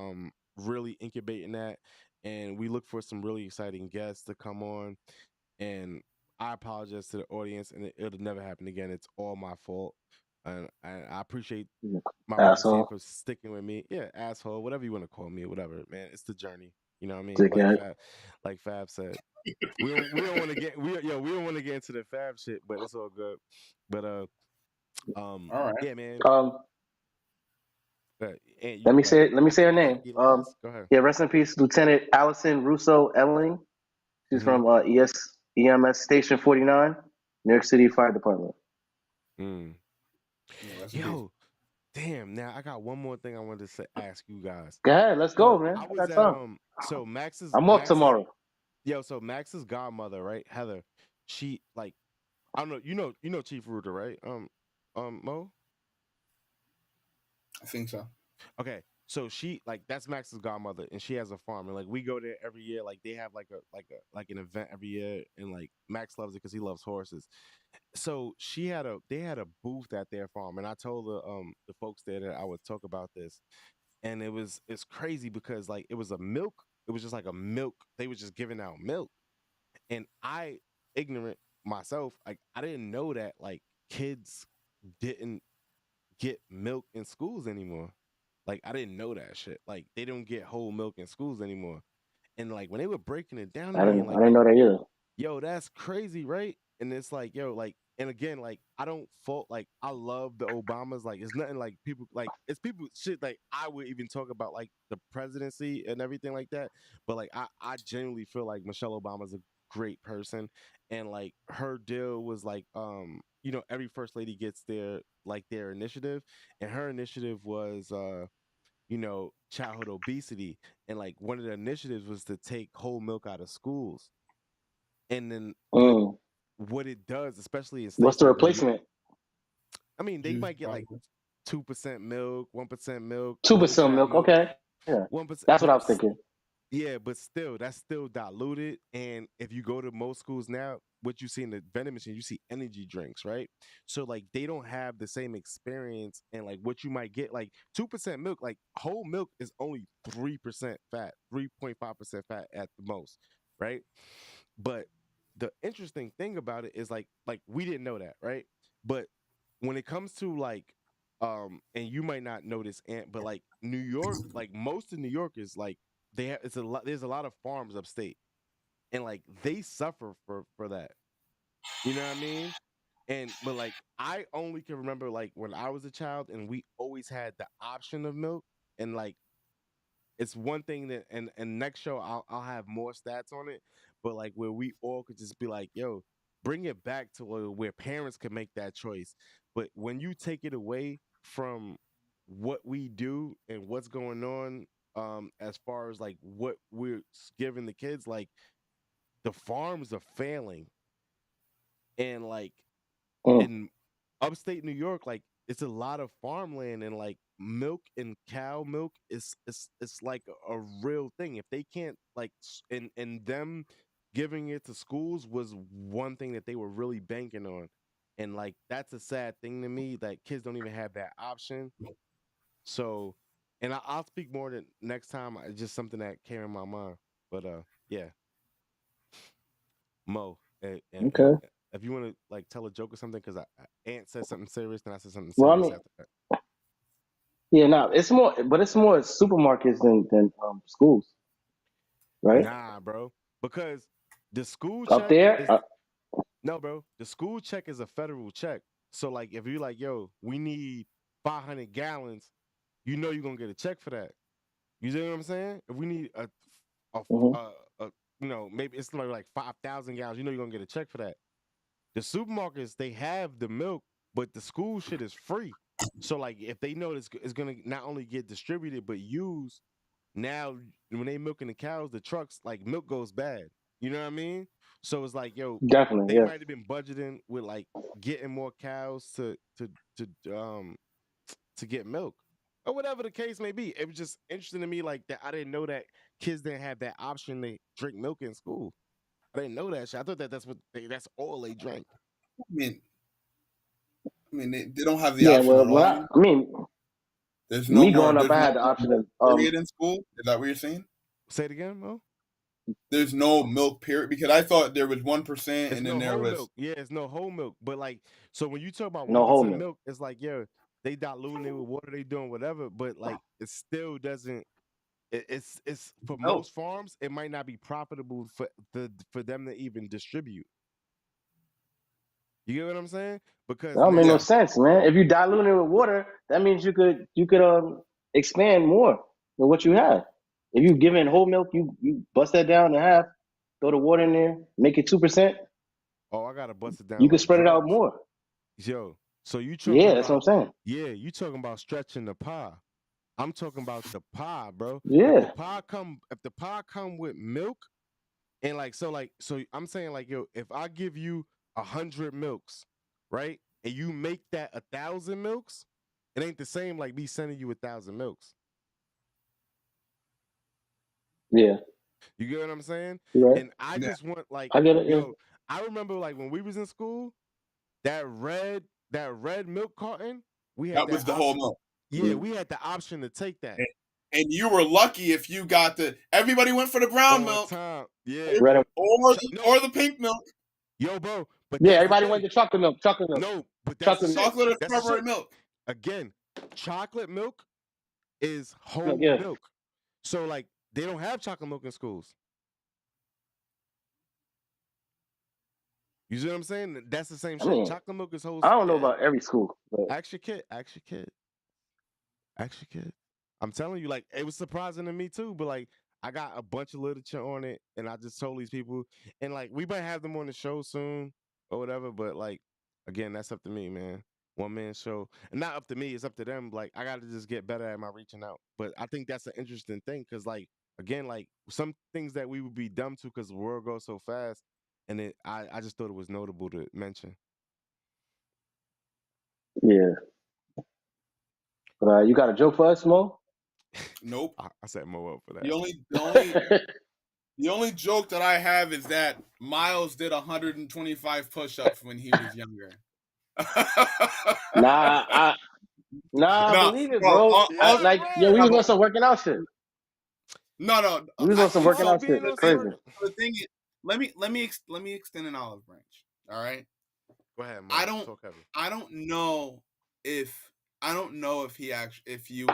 really incubating at, and we look for some really exciting guests to come on. And I apologize to the audience, and it'll never happen again. It's all my fault. And I appreciate my brothers here Asshole. for sticking with me. Yeah, asshole, whatever you want to call me, whatever, man. It's the journey. You know what I mean? Dickhead. Like Fab said, we don't want to get we don't want to get into the Fab shit, but it's all good. But All right. yeah, man. Let me say her name. Go ahead. Yeah, rest in peace, Lieutenant Allison Russo Elling. She's from EMS Station 49, New York City Fire Department. Yo, damn! Now I got one more thing I wanted to ask you guys. Go ahead, let's go, man. I was at so Max's. I'm off tomorrow. Yo, so Max's godmother, right, Heather? She like, I don't know. You know Chief Reuter, right? Mo. I think so. Okay, so she like that's Max's godmother, and she has a farm, and like we go there every year. Like they have like an event every year, and like Max loves it because he loves horses. So they had a booth at their farm, and I told the folks there that I would talk about this, and it's crazy because like it was just like a milk. They were just giving out milk, and I, ignorant myself, like I didn't know that like kids didn't get milk in schools anymore. Like I didn't know that shit. Like they don't get whole milk in schools anymore. And like when they were breaking it down, I didn't know that either. Yo, that's crazy, right? And it's like, yo, like and again, like I don't fault. Like I love the Obamas. Like it's nothing like people like it's people shit like I would even talk about like the presidency and everything like that. But like I genuinely feel like Michelle Obama's a great person, and like her deal was like every first lady gets their initiative, and her initiative was childhood obesity, and like one of the initiatives was to take whole milk out of schools, and then Mm. what it does, especially in What's states the like New York. replacement? I mean, they Juice, might get like probably. 2% milk, 1% milk, Two low percent fat milk. milk, Okay, yeah, 1%. that's what I was thinking. Yeah, but still, that's still diluted. And if you go to most schools now, what you see in the vending machine, you see energy drinks, right? So like they don't have the same experience, and like what you might get, like 2% milk, like whole milk is only 3% fat, 3.5% fat at the most, right? But the interesting thing about it is like we didn't know that, right? But when it comes to like and you might not notice but like New York, like most of New York is like they have it's a lot there's a lot of farms upstate, and like they suffer for that. You know what I mean? And but like I only can remember like when I was a child and we always had the option of milk, and like it's one thing that and next show I'll have more stats on it, but like where we all could just be like, yo, bring it back to where parents can make that choice. But when you take it away from what we do and what's going on, as far as like what we're giving the kids, like the farms are failing, and like Mm. in upstate New York, like it's a lot of farmland, and like milk and cow milk is it's like a real thing. If they can't like and them giving it to schools was one thing that they were really banking on. And like that's a sad thing to me that kids don't even have that option. So and I'll speak more than next time. It's just something that came in my mind. But yeah, Mo, Okay. if you want to like tell a joke or something, because Ant said something serious, and I said something Well, I serious mean, after that. yeah, no, it's more supermarkets than schools, right? Nah, bro, because the school Up check there, is no, bro. The school check is a federal check. So like, if you're like, yo, we need 500 gallons, you're gonna get a check for that. You see what I'm saying? If we need a, mhm. a maybe it's like 5,000 gallons, you're gonna get a check for that. The supermarkets, they have the milk, but the school shit is free. So like if they know it's gonna not only get distributed but used, now when they milking the cows, the trucks, like milk goes bad. You know what I mean? So it's like, yo, Definitely, they yeah. might have been budgeting with like getting more cows to get milk. Or whatever the case may be. It was just interesting to me like that. I didn't know that kids didn't have that option to drink milk in school. I didn't know that shit. I thought that's all they drank. I mean, they don't have the Yeah, option well, at all. I mean, There's no me more. growing up, There's I no had the more option milk of period in school. Is that what you're saying? Say it again, Mo. There's no milk period because I thought there was 1%, It's and then no there whole was milk. Yeah, it's no whole milk. But like, so when you talk about one no whole percent milk. milk, it's like, yeah, they diluting it with water, they doing whatever. But like, it still doesn't. It's for milk. most farms, it might not be profitable for them to even distribute. You get what I'm saying? That Because don't make no Yeah, now, sense, man. If you dilute it with water, that means you could expand more than what you have. If you give in whole milk, you bust that down in half, throw the water in there, make it 2%. oh, I gotta bust it down You could like spread it out drugs, more. yo. So you talking Yeah, that's what I'm about, saying. yeah, you talking about stretching the pie. I'm talking about the pie, bro. Yeah, If the pie come with milk, and so I'm saying like, yo, if I give you 100 milks, right, and you make that 1,000 milks, it ain't the same like me sending you 1,000 milks. yeah, You get what I'm saying? you're right. And I yeah. just want like, I get it. Yeah. yo, I remember like when we was in school, that red milk carton, we had That that was the whole option. milk. Yeah, we had the option to take that And you were lucky if you got the. Everybody went for the brown all the milk time. Yeah, Red and, no, or the pink milk, yo, bro, but yeah, that's the everybody went thing. to chocolate milk. Chocolate milk. No, but that's the Chocolate milk. shit. chocolate or That's the strawberry shit. milk. Again, chocolate milk is Milk, whole yeah. milk. So like they don't have chocolate milk in schools. You see what I'm saying? That's the same I shit. mean, Chocolate milk is whole. I don't know about every school, but Ask your kid. Ask your kid. Ask your kid. I'm telling you, like, it was surprising to me too, but like, I got a bunch of literature on it, and I just told these people, and like, we might have them on the show soon or whatever. But like, again, that's up to me, man. One man show, and not up to me. It's up to them. Like, I got to just get better at my reaching out. But I think that's an interesting thing because, like, again, like some things that we would be dumb to because the world goes so fast, and I just thought it was notable to mention. yeah. But you got a joke for us, Mo? Nope. I set Mo up for that. The only joke that I have is that Miles did 125 push-ups when he was younger. Nah, Nah, believe it, bro, bro. We was on some working out shit. No. We was on some working out shit. The Crazy. thing is, let me extend an olive branch. All right. Go ahead, Mo. I don't know if you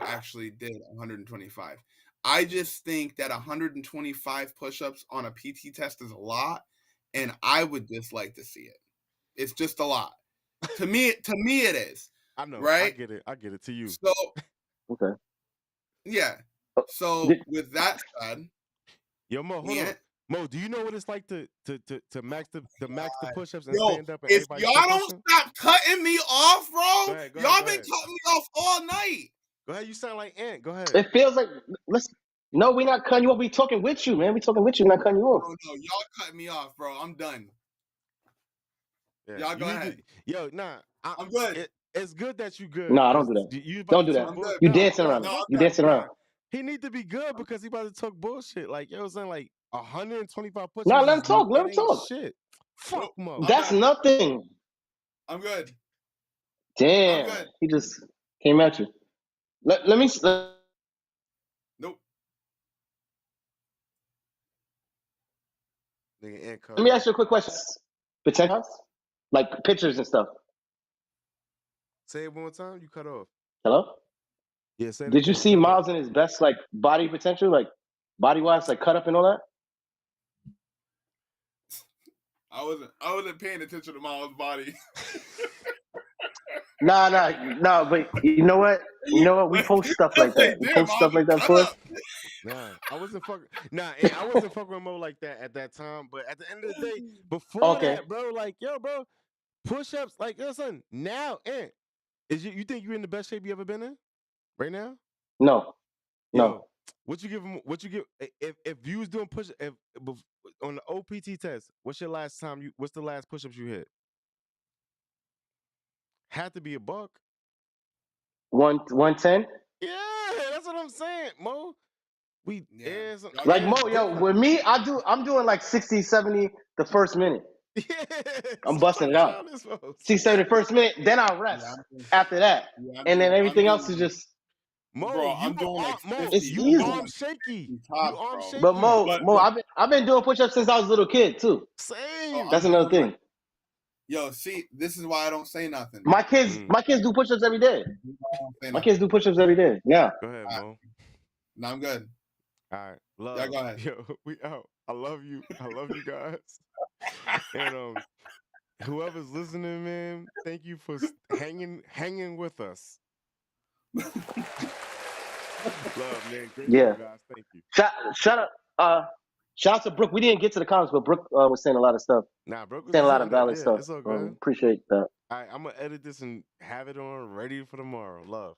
actually did 125. I just think that 125 push-ups on a PT test is a lot, and I would just like to see it. It's just a lot. To me it is. I know. Right? I get it to you. So okay. Yeah. So with that said, yo, Mo, hold on. Mo, do you know what it's like to max the push-ups and yo, stand up? And if y'all don't stop cutting me off, bro, y'all been cutting me off all night. Go ahead. You sound like Ant. Go ahead. It feels like no, we're not cutting you off. We talking with you, man. We talking with you. We're not cutting you off. No, y'all cutting me off, bro. I'm done. Yeah, y'all go ahead. I'm good. It's good that you good. No, I don't do that. Don't do that. You dancing around. You dancing around. He need to be good because he about to talk bullshit. Like, yo, saying like 125 push-ups. No, let him talk. Let him talk. Shit. Fuck, Mo. That's nothing. I'm good. Damn. I'm good. He just came at you. Let me. Nope. Let me ask you a quick question. Potential, like pictures and stuff. Say it one more time. You cut off. Hello? Yeah, say it Did you again. see Miles in his best like body potential, like body wise, like cut up and all that? I wasn't paying attention to Miles' body. No, but you know what? We post stuff like that. We post stuff like that for us. Nah, I wasn't fucking with Mo like that at that time. But at the end of the day, before that, bro, like, yo, bro, push-ups, like, yo, son, now, you think you're in the best shape you ever been in right now? No. What you give him? What you give? If you was doing push, on the OPT test, what's the last push-ups you hit? Had to be a buck. 110. Yeah, that's what I'm saying, Mo. Like Mo, yo, with me, I'm doing like 60, 70 the first minute. Yeah, I'm busting it out. 60, 70 the first minute, then I'll rest after that. And then everything else is just Mo, bro, I'm doing like 50. It's easy. Arm shaky. Shaky. But Mo, I've been doing push-ups since I was a little kid too. Same. That's another thing. Yo, see, this is why I don't say nothing. My kids do push-ups every day. My kids do push-ups every day. Yeah. Go ahead, Mo. No, I'm good. All right. Love. Yeah, go ahead. Yo, we out. I love you. I love you guys. And whoever's listening, man, thank you for hanging with us. Love, man. Great job, guys. Thank you. Shout out to Brooke. We didn't get to the comments, but Brooke was saying a lot of stuff. Nah, Brooke was saying a lot of valid stuff. It's all good. Appreciate that. All right, I'm gonna edit this and have it on ready for tomorrow. Love.